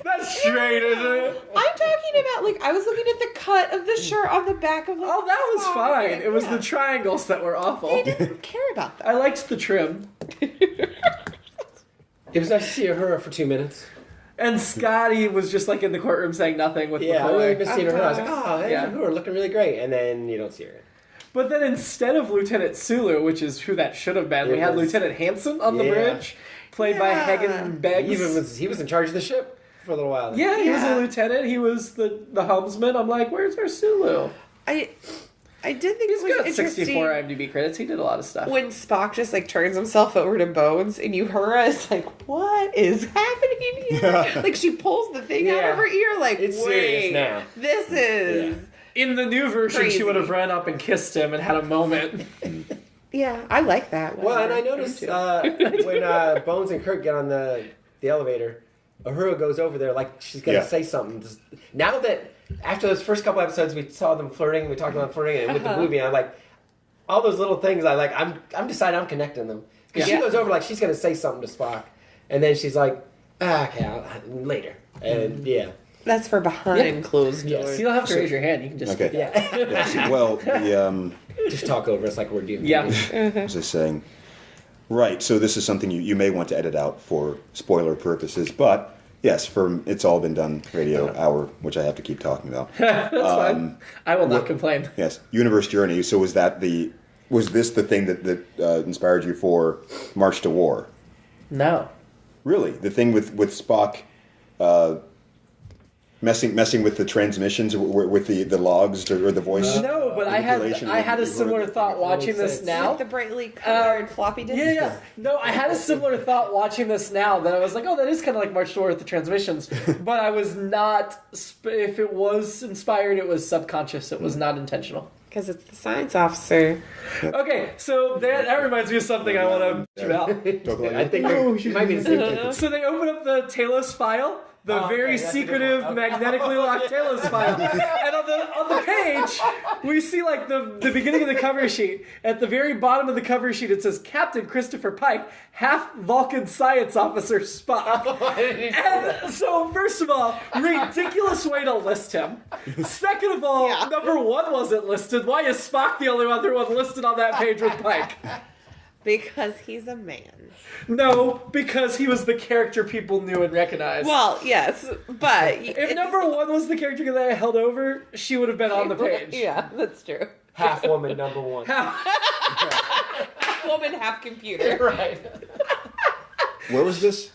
That's straight, isn't it? I'm talking about, I was looking at the cut of the shirt on the back of the... Oh, that was fine. It was the triangles that were awful. I didn't care about that. I liked the trim. It was nice to see her for 2 minutes. And Scotty was just in the courtroom saying nothing with McCoy. I really missed seeing her. I was like, her looking really great. And then you don't see her. But then instead of Lieutenant Sulu, which is who that should have been, we had Lieutenant Hansen on the bridge, played by Hagen Beggs. He was in charge of the ship for a little while. Yeah, he was a lieutenant. He was the helmsman. I'm like, where's our Sulu? I did think He's it was got interesting 64 IMDb credits. He did a lot of stuff. When Spock just turns himself over to Bones, and Uhura is like, "What is happening here?" She pulls the thing out of her ear. It's serious now. This is in the new version. crazy. She would have run up and kissed him and had a moment. Yeah, I like that. Well, and I noticed when Bones and Kirk get on the elevator, Uhura goes over there she's going to say something. Now that after those first couple episodes we saw them flirting, we talked about flirting, and with the movie, I'm like, all those little things I'm deciding I'm connecting them. Because she goes over she's going to say something to Spock, and then she's like, okay, later. And that's for behind closed doors. Yes. You don't have to raise your hand. You can just Well, the just talk over us like we're doing. Yeah. as I was saying, right. So this is something you may want to edit out for spoiler purposes, but yes, for It's All Been Done Radio Hour, which I have to keep talking about. That's fine. I will not complain. Yes, Universe Journey. So was this the thing that inspired you for March to War? No. Really, the thing with Spock messing with the transmissions, with the logs or the voice. No, but I had a manipulation, similar thought watching this now. Like the brightly colored floppy disk. Yeah. No, I had a similar thought watching this now that I was like, oh, that is kind of like March Toward with the transmissions. But I was not, if it was inspired, it was subconscious. It was not intentional. Because it's the science officer. Okay, so that reminds me of something I want to about. I think it might be the same thing. So they open up the Talos file, the very that's a secretive, different one. Okay. magnetically locked Talos file, and on the page we see like the beginning of the cover sheet. At the very bottom of the cover sheet, it says Captain Christopher Pike, half Vulcan science officer Spock. And so, first of all, ridiculous way to list him. Second of all, number one wasn't listed. Why is Spock the only other one listed on that page with Pike? Because he's a man. No, because he was the character people knew and recognized. Well, yes, but... If number one was the character that I held over, she would have been on the page. Yeah, that's true. Half woman, number one. Half woman, half computer. Right. Where was this?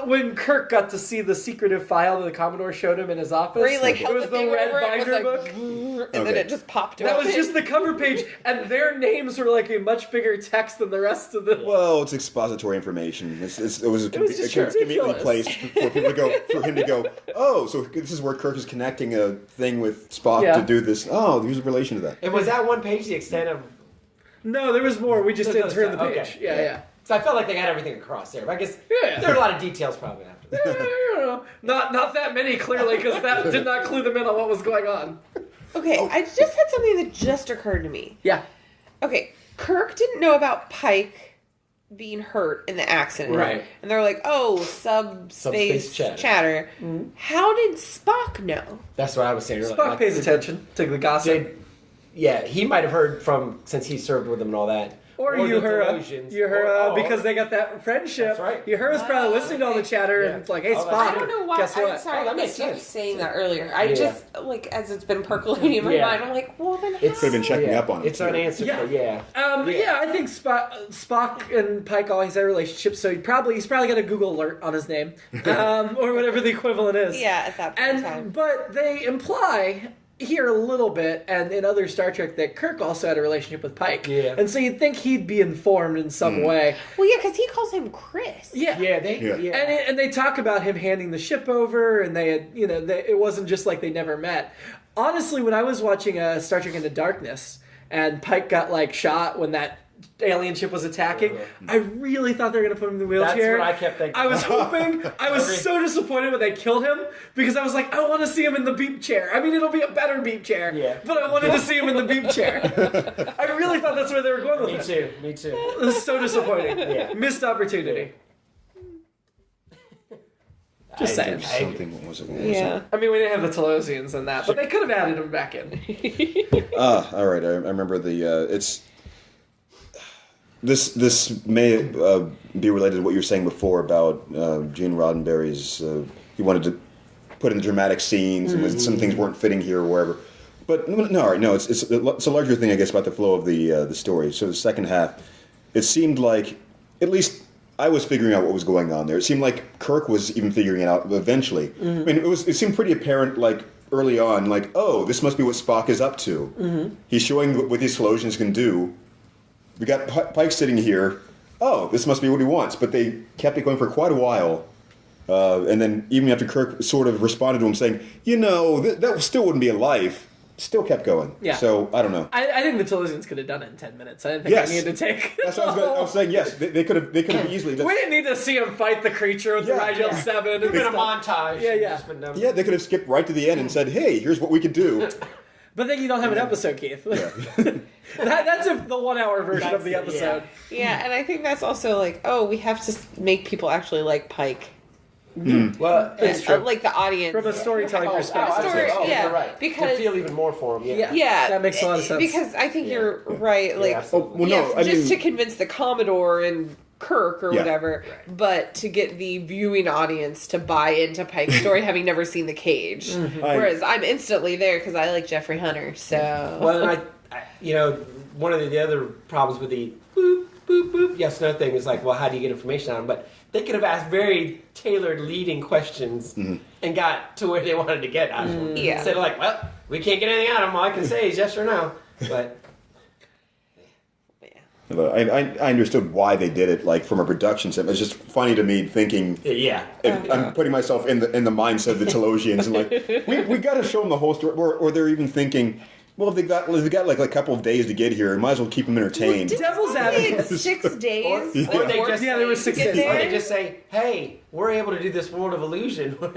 When Kirk got to see the secretive file that the Commodore showed him in his office. Where he like it held was the thing the red over it, binder was book. like, and then it just popped That open. was just the cover page, and their names were like a much bigger text than the rest of the... Well, it's expository information. It was just conveniently ridiculous. placed for him to go. Oh, so this is where Kirk is connecting a thing with Spock Yeah. to do this. Oh, there's a relation to that. And was that one page the extent of... No, there was more. We just There's didn't turn the other page. stuff. Yeah. So I felt like they got everything across there. But I guess Yeah. there are a lot of details probably after that. Not that many, clearly, because that did not clue them in on what was going on. Okay, I just had something that just occurred to me. Yeah. Okay, Kirk didn't know about Pike being hurt in the accident. Right. And they're like, oh, subspace chatter. chatter. How did Spock know? That's what I was saying. Spock pays attention to the gossip. Yeah, he might have heard from, since he served with them and all that. Or the Uhura. delusions. Uhura, Or- because they got that friendship. That's right. Uhura's probably listening to all the chatter, Yeah. and it's like, hey, Oh, that's Spock, I don't know why. guess I'm what? sorry, Oh, that I makes missed you sense. saying that earlier. I Yeah. just, like, as it's been percolating in my Yeah. mind, I'm like, well, then It's- Could have been checking up on it. It's too. unanswered, Yeah. but yeah. Yeah, I think Spock and Pike always had a relationship, so he's probably got a Google alert on his name, or whatever the equivalent is. Yeah, at that point in time. But they imply here a little bit, and in other Star Trek, that Kirk also had a relationship with Pike. Yeah. And so you'd think he'd be informed in some way. Well, yeah, because he calls him Chris. Yeah. Yeah, And they talk about him handing the ship over, and they had, it wasn't just like they never met. Honestly, when I was watching Star Trek Into Darkness, and Pike got like shot when that alien ship was attacking, I really thought they were going to put him in the wheelchair. That's what I kept thinking. I was hoping, I was so disappointed when they killed him, because I was like, I want to see him in the beep chair. I mean, it'll be a better beep chair, Yeah. but I wanted to see him in the beep chair. I really thought that's where they were going with it. Me too. It was so disappointing. Yeah. Missed opportunity. Just saying. Something. What was it? What was it? Yeah. I mean, we didn't have the Telosians in that, but they could have added them back in. All right. I remember the. It's. This may be related to what you were saying before about Gene Roddenberry's. He wanted to put in the dramatic scenes, and some things weren't fitting here or wherever. But no, all right, no. It's a larger thing, I guess, about the flow of the story. So the second half, it seemed like, at least I was figuring out what was going on there. It seemed like Kirk was even figuring it out eventually. I mean, it seemed pretty apparent, like early on, like, oh, this must be what Spock is up to. He's showing what these explosions can do. We got Pike sitting here. Oh, this must be what he wants. But they kept it going for quite a while. And then even after Kirk sort of responded to him saying, that still wouldn't be a life, still kept going. Yeah. So, I don't know. I think the Telosians could have done it in 10 minutes. I didn't think I needed to take... That's what I was saying, yes. They could have easily... We didn't need to see him fight the creature with the Rigel 7. And It's been a stuff. montage. Yeah. Yeah, they could have skipped right to the end and said, hey, here's what we could do. But then you don't have an episode, Keith. That's the 1 hour version of the episode. Yeah, and I think that's also like, oh, we have to make people actually like Pike. Well, It's true. Like the audience. From a storytelling perspective. Story- yeah, you're right. because- to feel even more for him. Yeah. Yeah, That makes a lot of sense. Because I think you're right. Like, absolutely. Well, no, I just mean- to convince the Commodore and Kirk or whatever, but to get the viewing audience to buy into Pike's story, having never seen The Cage. Whereas I'm instantly there because I like Jeffrey Hunter. So Well, and I one of the other problems with the boop, boop, boop, boop, yes, no thing. It's like, well, how do you get information on them? But they could have asked very tailored leading questions and got to where they wanted to get out of them. Yeah. Instead of like, well, we can't get anything out of them. All I can say is yes or no. But But I understood why they did it, like from a production standpoint. It's just funny to me thinking. yeah. I'm putting myself in the mindset of the Telosians, and like we got to show them the whole story. Or they're even thinking, well, if they got like a couple of days to get here, might as well keep them entertained. Devil's advocate. 6 days. Or they just there were 6 days. Or they just say, hey, we're able to do this world of illusion. Well,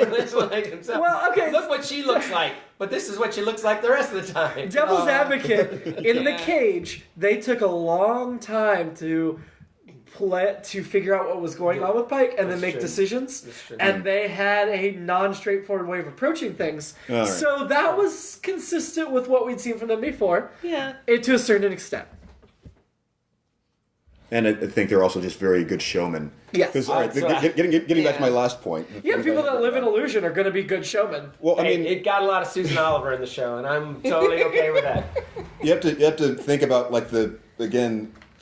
well, okay. Look what she looks like, but this is what she looks like the rest of the time. Devil's advocate. In the cage, they took a long time to figure out what was going on with Pike and then make true. decisions. That's true. And they had a non-straightforward way of approaching things. All right. So that was consistent with what we'd seen from them before. Yeah. To a certain extent. And I think they're also just very good showmen. Yes. 'Cause, all right, So- getting back to my last point. Yeah, people that live in illusion are going to be good showmen. Well, I Hey, mean, it got a lot of Susan Oliver in the show, and I'm totally okay with that. you have to think about like the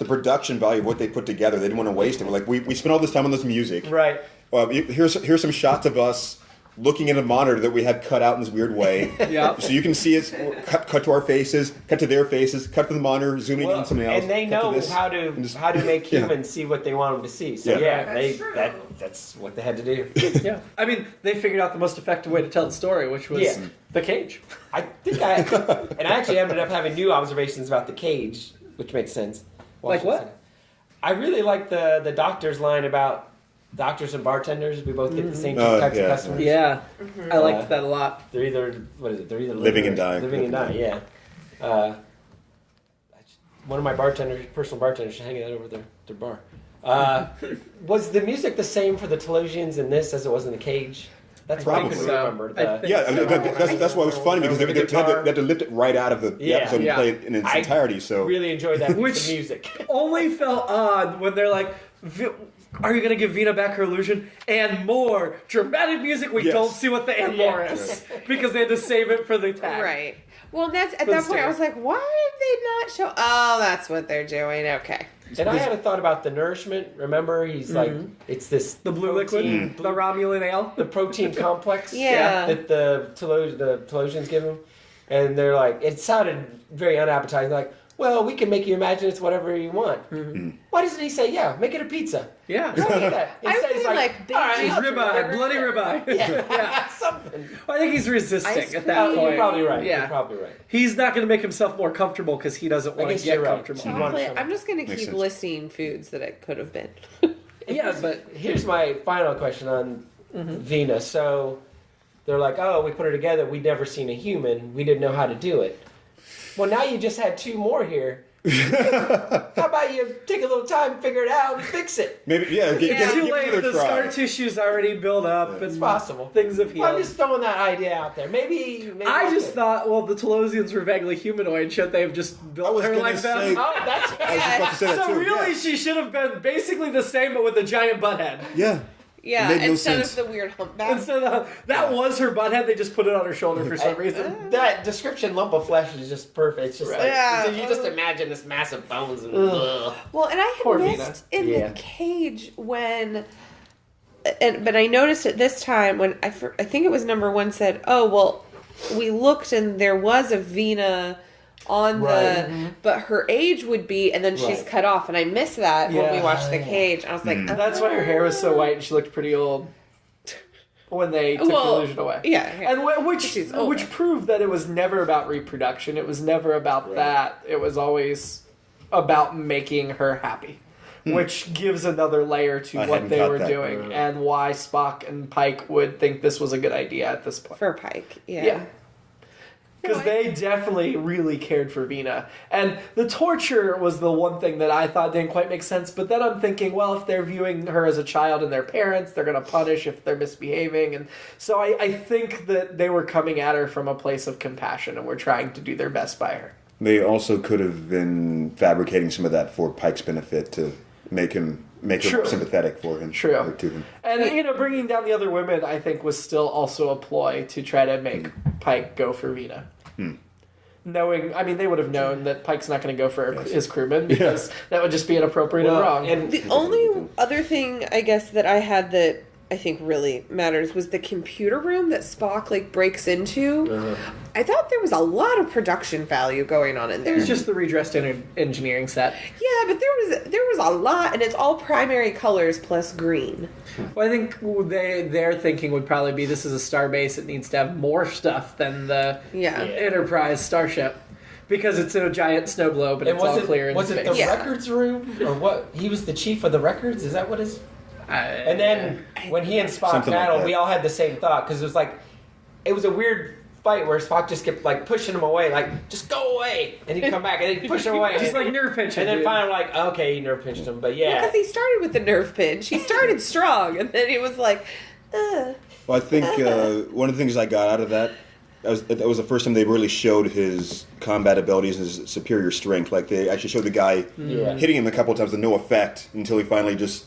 production value of what they put together. They didn't want to waste it. We're like, we spent all this time on this music. Right. Here's some shots of us looking at a monitor that we had cut out in this weird way. Yeah. So you can see us cut to our faces, cut to their faces, cut to the monitor, zooming in Well, on something else. and they cut to know this, how and just- to make Yeah. humans see what they want them to see. So Yeah. that's what they had to do. Yeah. I mean, they figured out the most effective way to tell the story, which was Yeah. the cage. I actually ended up having new observations about the cage, which makes sense. Like what? I really like the doctor's line about doctors and bartenders. We both get the same types yeah. of customers. Yeah. I liked that a lot. They're either They're either Living and dying. Living and dying. Yeah. One of my personal bartenders, hanging out over their bar. Was the music the same for the Telosians in this as it was in the cage? That's what I Probably. couldn't remember. I think Yeah, I mean, that's why it was funny because they With the had guitar. to lift it right out of the Yeah. episode Yeah. and play it in its I entirety. So really enjoyed that Which- piece of music. Only felt odd when they're like, are you going to give Vina back her illusion? And more dramatic music. We Yes. don't see what the and more is. Because they had to save it for the tag. Right. Well, that's at But that point I still. was like, why did they not show? Oh, that's what they're doing. Okay. And I had a thought about the nourishment. Remember, he's like, it's this The blue protein- liquid, the Romulan ale. the protein complex Yeah. that the Telosians give him. And they're like, it sounded very unappetizing. Like, well, we can make you imagine it's whatever you want. Why doesn't he say, yeah, make it a pizza? Yeah. Don't eat that. I Instead, really he's like big all right, juice I'll Ribeye, bloody ribeye. Yeah, something. I think he's resisting Ice at that cream. point. You're probably right. Yeah. You're probably right. He's not going to make himself more comfortable because he doesn't want to guess get you're right. comfortable. Mhm. Chocolate. I'm just going to Makes keep sense. listing foods that it could have been. Yeah, but Here's my final question on Vina. So they're like, oh, we put her together. We'd never seen a human. We didn't know how to do it. Well, now you just had 2 more here. How about you take a little time, figure it out, and fix it? maybe it's give too it late. another The try. scar tissue's already built up. It's and possible. Things have healed. I'm just throwing that idea out there. Maybe I just thought, well, the Telosians were vaguely humanoid. Should they have just I built was her gonna like say- them? Oh, that's I was just about to say that So too. really, she should have been basically the same, but with a giant butt head. Yeah. Yeah, It made no instead sense. of the weird humpback. Instead of that was her butt head, they just put it on her shoulder for some reason. that description. Lump of flesh is just perfect. It's just like Yeah. you just imagine this massive bones and. Ugh. Well, and I had Poor missed in Yeah. the cage when, but I noticed it this time when I think it was number 1 said, oh well, we looked and there was a Vina on the, but her age would be, and then she's Right. cut off, and I missed that when we Yeah. watched the cage. I was like, That's why her hair was so white and she looked pretty old when they took the Well, illusion away. yeah, yeah. And She's older. which proved that it was never about reproduction. It was never about that. It was always about making her happy. Which gives another layer to I what hadn't they caught were that. doing and why Spock and Pike would think this was a good idea at this point. for Pike, yeah. Yeah. Because No, they definitely really cared for Vina. And the torture was the one thing that I thought didn't quite make sense. But then I'm thinking, well, if they're viewing her as a child and their parents, they're going to punish if they're misbehaving. And so I think that they were coming at her from a place of compassion and were trying to do their best by her. They also could have been fabricating some of that for Pike's benefit to make her True. sympathetic for him. True. Or to him. And, bringing down the other women, I think, was still also a ploy to try to make Pike go for Vina. knowing. I mean, they would have known that Pike's not going to go for his crewman because that would just be inappropriate and wrong. And The only other thing I guess that I had that I think really matters was the computer room that Spock like breaks into. I thought there was a lot of production value going on in there. It was just the redressed engineering set. Yeah, but there was a lot, and it's all primary colors plus green. Well, I think their thinking would probably be this is a starbase. It needs to have more stuff than the Yeah. Enterprise starship because it's in a giant snow globe and it's all clear in was space. it the Yeah. records room or what? He was the chief of the records. Is that what his? And then when he and Spock Something like battled, that. we all had the same thought because it was a weird fight where Spock just kept like pushing him away, like just go away, and he'd come back and he'd push him away, Just like nerve pinching. and then dude. finally like okay, he nerve pinched him, but yeah, Because he started with the nerve pinch. He started strong, and then he was like, Well, I think one of the things I got out of that was the first time they really showed his combat abilities and his superior strength. Like they actually showed the guy hitting him a couple of times with no effect until he finally just.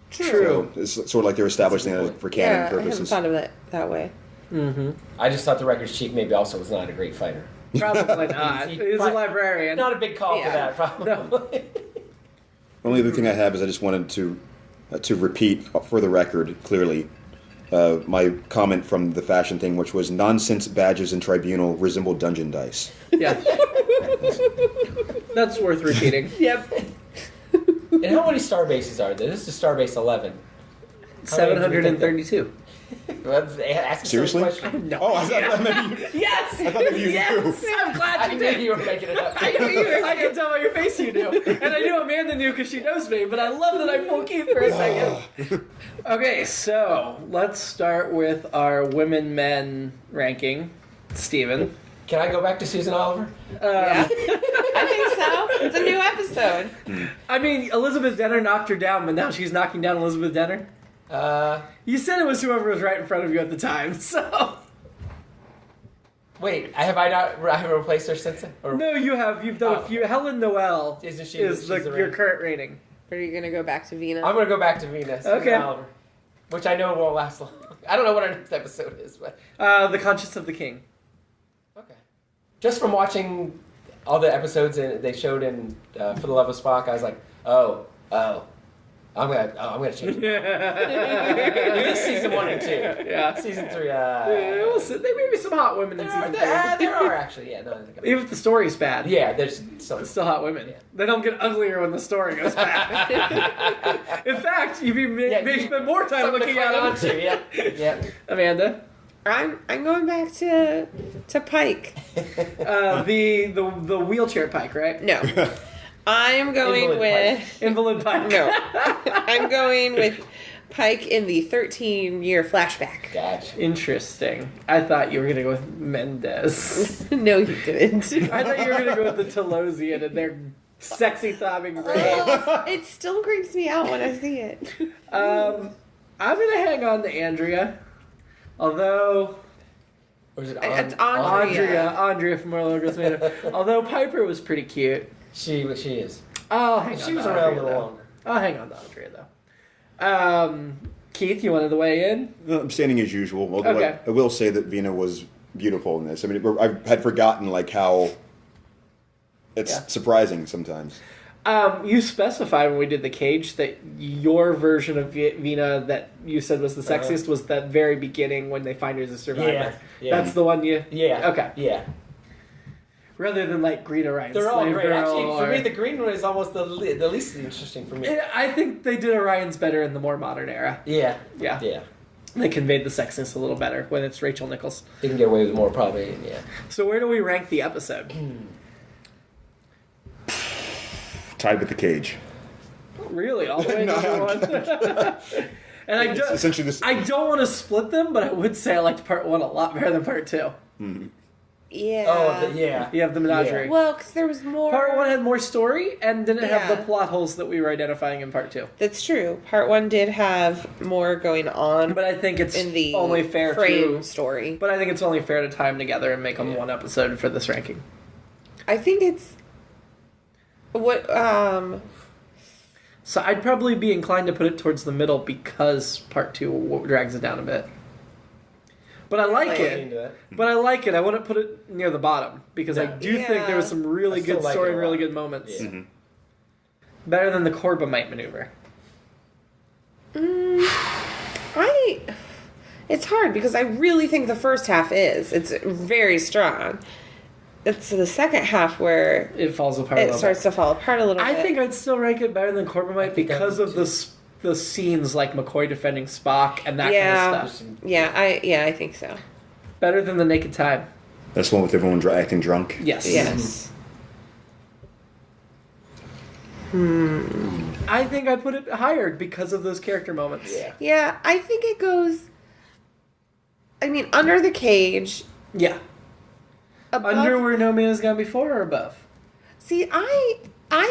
True. So it's sort of like they're establishing that for canon yeah, I hadn't purposes. thought of it that way. I just thought the records chief maybe also was not a great fighter. Probably not. He's a librarian. Not a big call Yeah. for that, probably. Only other thing I have is I just wanted to repeat for the record clearly my comment from the fashion thing, which was nonsense badges and tribunal resemble dungeon dice. Yeah. That's worth repeating. Yep. And how many star bases are there? This is Starbase 11. How many do you think there- 732. Ask a silly Seriously? question. No. Oh, I thought maybe Yes! I thought maybe you knew. I'm glad I you knew did. you were making it up. I can tell by your face you knew. And I knew Amanda knew because she knows me, but I love that I pulled Keith for a second. Okay, so let's start with our women-men ranking. Steven. Can I go back to Susan Oliver? Yeah. I think so. It's a new episode. I mean, Elizabeth Denner knocked her down, but now she's knocking down Elizabeth Denner. You said it was whoever was right in front of you at the time, so... Wait, have I replaced her since then? Or, No, you have. You've done a few. Helen Noel Isn't she- is she's your the rank? current rating. Or are you going to go back to Vina? I'm going to go back to Venus. Susan Okay. Oliver. Which I know won't last long. I don't know what our next episode is, but... The Conscience of the King. Okay. Just from watching all the episodes they showed in For the Love of Spock, I was like, oh, I'm gonna change it. Maybe season 1 and 2. Yeah. Season 3. We'll see. There may be some hot women in season 3. There are actually. Yeah. No, I think I'm- Even if the story's bad. yeah. There's some. It's still hot women. Yeah. They don't get uglier when the story goes bad. In fact, you may spend more time something looking to at cling on them. to, yeah. Amanda, I'm going back to Pike. the wheelchair Pike, right? No. I'm going Invalid with... Invalid Pike. No. I'm going with Pike in the 13-year flashback. Gotcha. Interesting. I thought you were gonna go with Mendez. No, you didn't. I thought you were gonna go with the Telosian and their sexy throbbing brain. Oh, it still creeps me out when I see it. I'm gonna hang on to Andrea, although Or is it It's Andrea. Andrea from Orlando Girls Made. Although Piper was pretty cute. She is. I'll hang on. She was to around a Andrea, little though. longer. I'll hang on to Andrea though. Keith, you wanted to weigh in? I'm standing as usual, although Okay. I will say that Vina was beautiful in this. I mean, I had forgotten like how it's Yeah. surprising sometimes. You specified when we did the cage that your version of Vina that you said was the sexiest was that very beginning when they find her as a survivor. Yeah. That's the one you... Yeah. Okay. Yeah. Rather than like Green Orion They're all Slave great. Girl Actually, for or- me, the green one is almost the least interesting for me. I think they did Orion's better in the more modern era. Yeah. Yeah. Yeah. They conveyed the sexiness a little better when it's Rachel Nichols. They can get away with more probably. Yeah. So where do we rank the episode? Tied with the cage. Really, all the way to number one? And I It's don't, essentially this. I don't want to split them, but I would say I liked part one a lot better than part two. Yeah. Oh, yeah. You have the Menagerie. Well, because there was more... Part one had more story and didn't have Yeah. the plot holes that we were identifying in part two. That's true. Part one did have more going on But I think it's in the only fair frame to. story. But I think it's only fair to tie them together and make them one episode for this ranking. I think it's... What, So I'd probably be inclined to put it towards the middle because part two drags it down a bit. But I like Really? it. But I like it. I wouldn't put it near the bottom because I do think there was some really I still good like story it a and really lot. good moments. Yeah. Better than the Corbomite maneuver. It's hard because I really think the first half it's very strong. It's the second half where It falls apart a it little starts to fall apart a little bit. bit. I think I'd still rank it better than Corbomite because of the scenes like McCoy defending Spock and that kind of stuff. I think so. Better than the Naked Time. That's the one with everyone acting drunk. Yes. Yes. I think I put it higher because of those character moments. Yeah. Yeah, I think it goes. I mean, Under the Cage. Yeah. Above, Under Where No Man Has Gone Before or above? See, I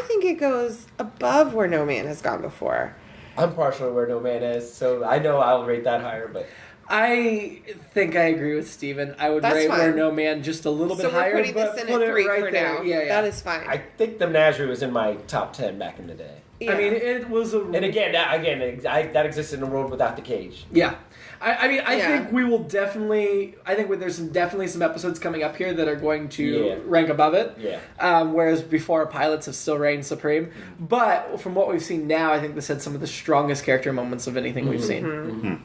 think it goes above Where No Man Has Gone Before. I'm partial where no man is, so I know I'll rate that higher, but I think I agree with Steven. I would That's rate fine. Where No Man just a little So bit we're higher, putting but this in put at it 3 right for there. now. Yeah, yeah. That is fine. I think the Menagerie was in my top 10 back in the day. Yeah. I mean, it was a... And again, that exists in a world without the cage. Yeah. I mean, I Yeah. think we will definitely... I think there's definitely some episodes coming up here that are going to Yeah. rank above it. Yeah. Whereas before, pilots have still reigned supreme. But from what we've seen now, I think this had some of the strongest character moments of anything we've seen.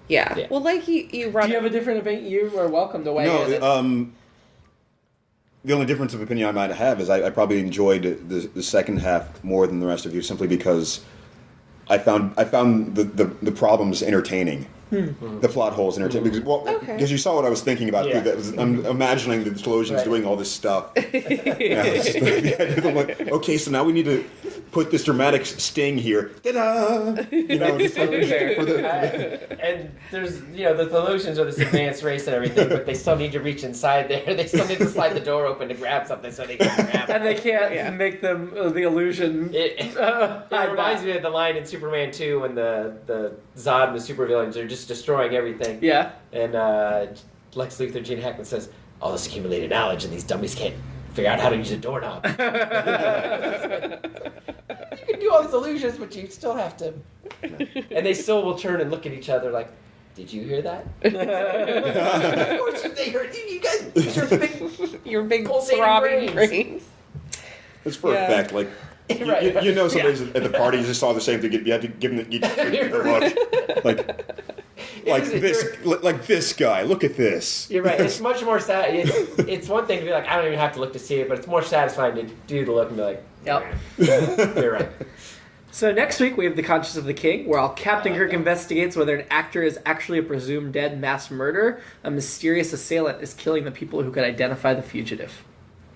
yeah. Yeah. Well, like you run. Do you have a different opinion? You are welcome to weigh in. No, the only difference of opinion I might have is I probably enjoyed the second half more than the rest of you, simply because I found the problems entertaining. The plot holes entertaining because you saw what I was thinking about. Yeah. I'm imagining the Delusions doing all this stuff. I'm like, okay, so now we need to put this dramatic sting here. Ta-da! You know, just like, for the, And there's, the Delusions are this advanced race and everything, but they still need to reach inside there. They still need to slide the door open to grab something so they can grab it. And they can't make them the illusion. It hide reminds back. me of the line in Superman 2 when the Zod and the supervillains are just destroying everything. Yeah. And Lex Luthor, Gene Hackman says, all this accumulated knowledge and these dummies can't figure out how to use a doorknob. You can do all these illusions, but you still have to. And they still will turn and look at each other like, did you hear that? Of course they heard. You guys, your big pulsating throbbing brains. brains. it's for Yeah. effect. Like Right. you know, somebody's at the party. You just saw the same thing. You had to give them the look, like this guy. Look at this. You're right. It's much more sad. It's one thing to be like, I don't even have to look to see it, but it's more satisfying to do the look and be like, Yep. you're right. So next week we have The Conscience of the King, where Captain Kirk investigates whether an actor is actually a presumed dead mass murderer. A mysterious assailant is killing the people who could identify the fugitive.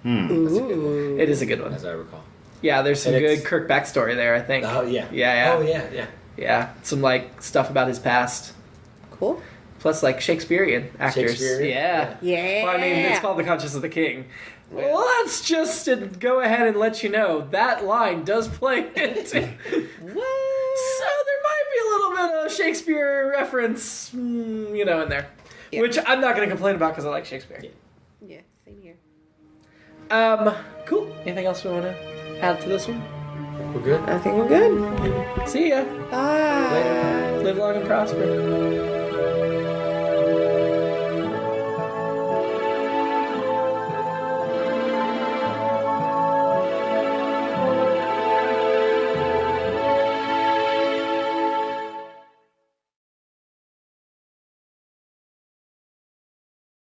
Ooh. It is a good one. As I recall. Yeah, there's some And good it's- Kirk backstory there, I think. Oh, yeah. Yeah. Oh, yeah, yeah. Yeah, some stuff about his past. Cool. Plus Shakespearean actors. Shakespearean? Yeah. Yeah. Well, I mean, it's called The Conscience of the King. Let's just go ahead and let you know that line does play into. What? So there might be a little bit of Shakespeare reference, in there. Yeah. Which I'm not going to complain about because I like Shakespeare. Yeah, same here. Cool. Anything else we want to add to this one? We're good. I think we're good. See ya. Bye. Live long and prosper.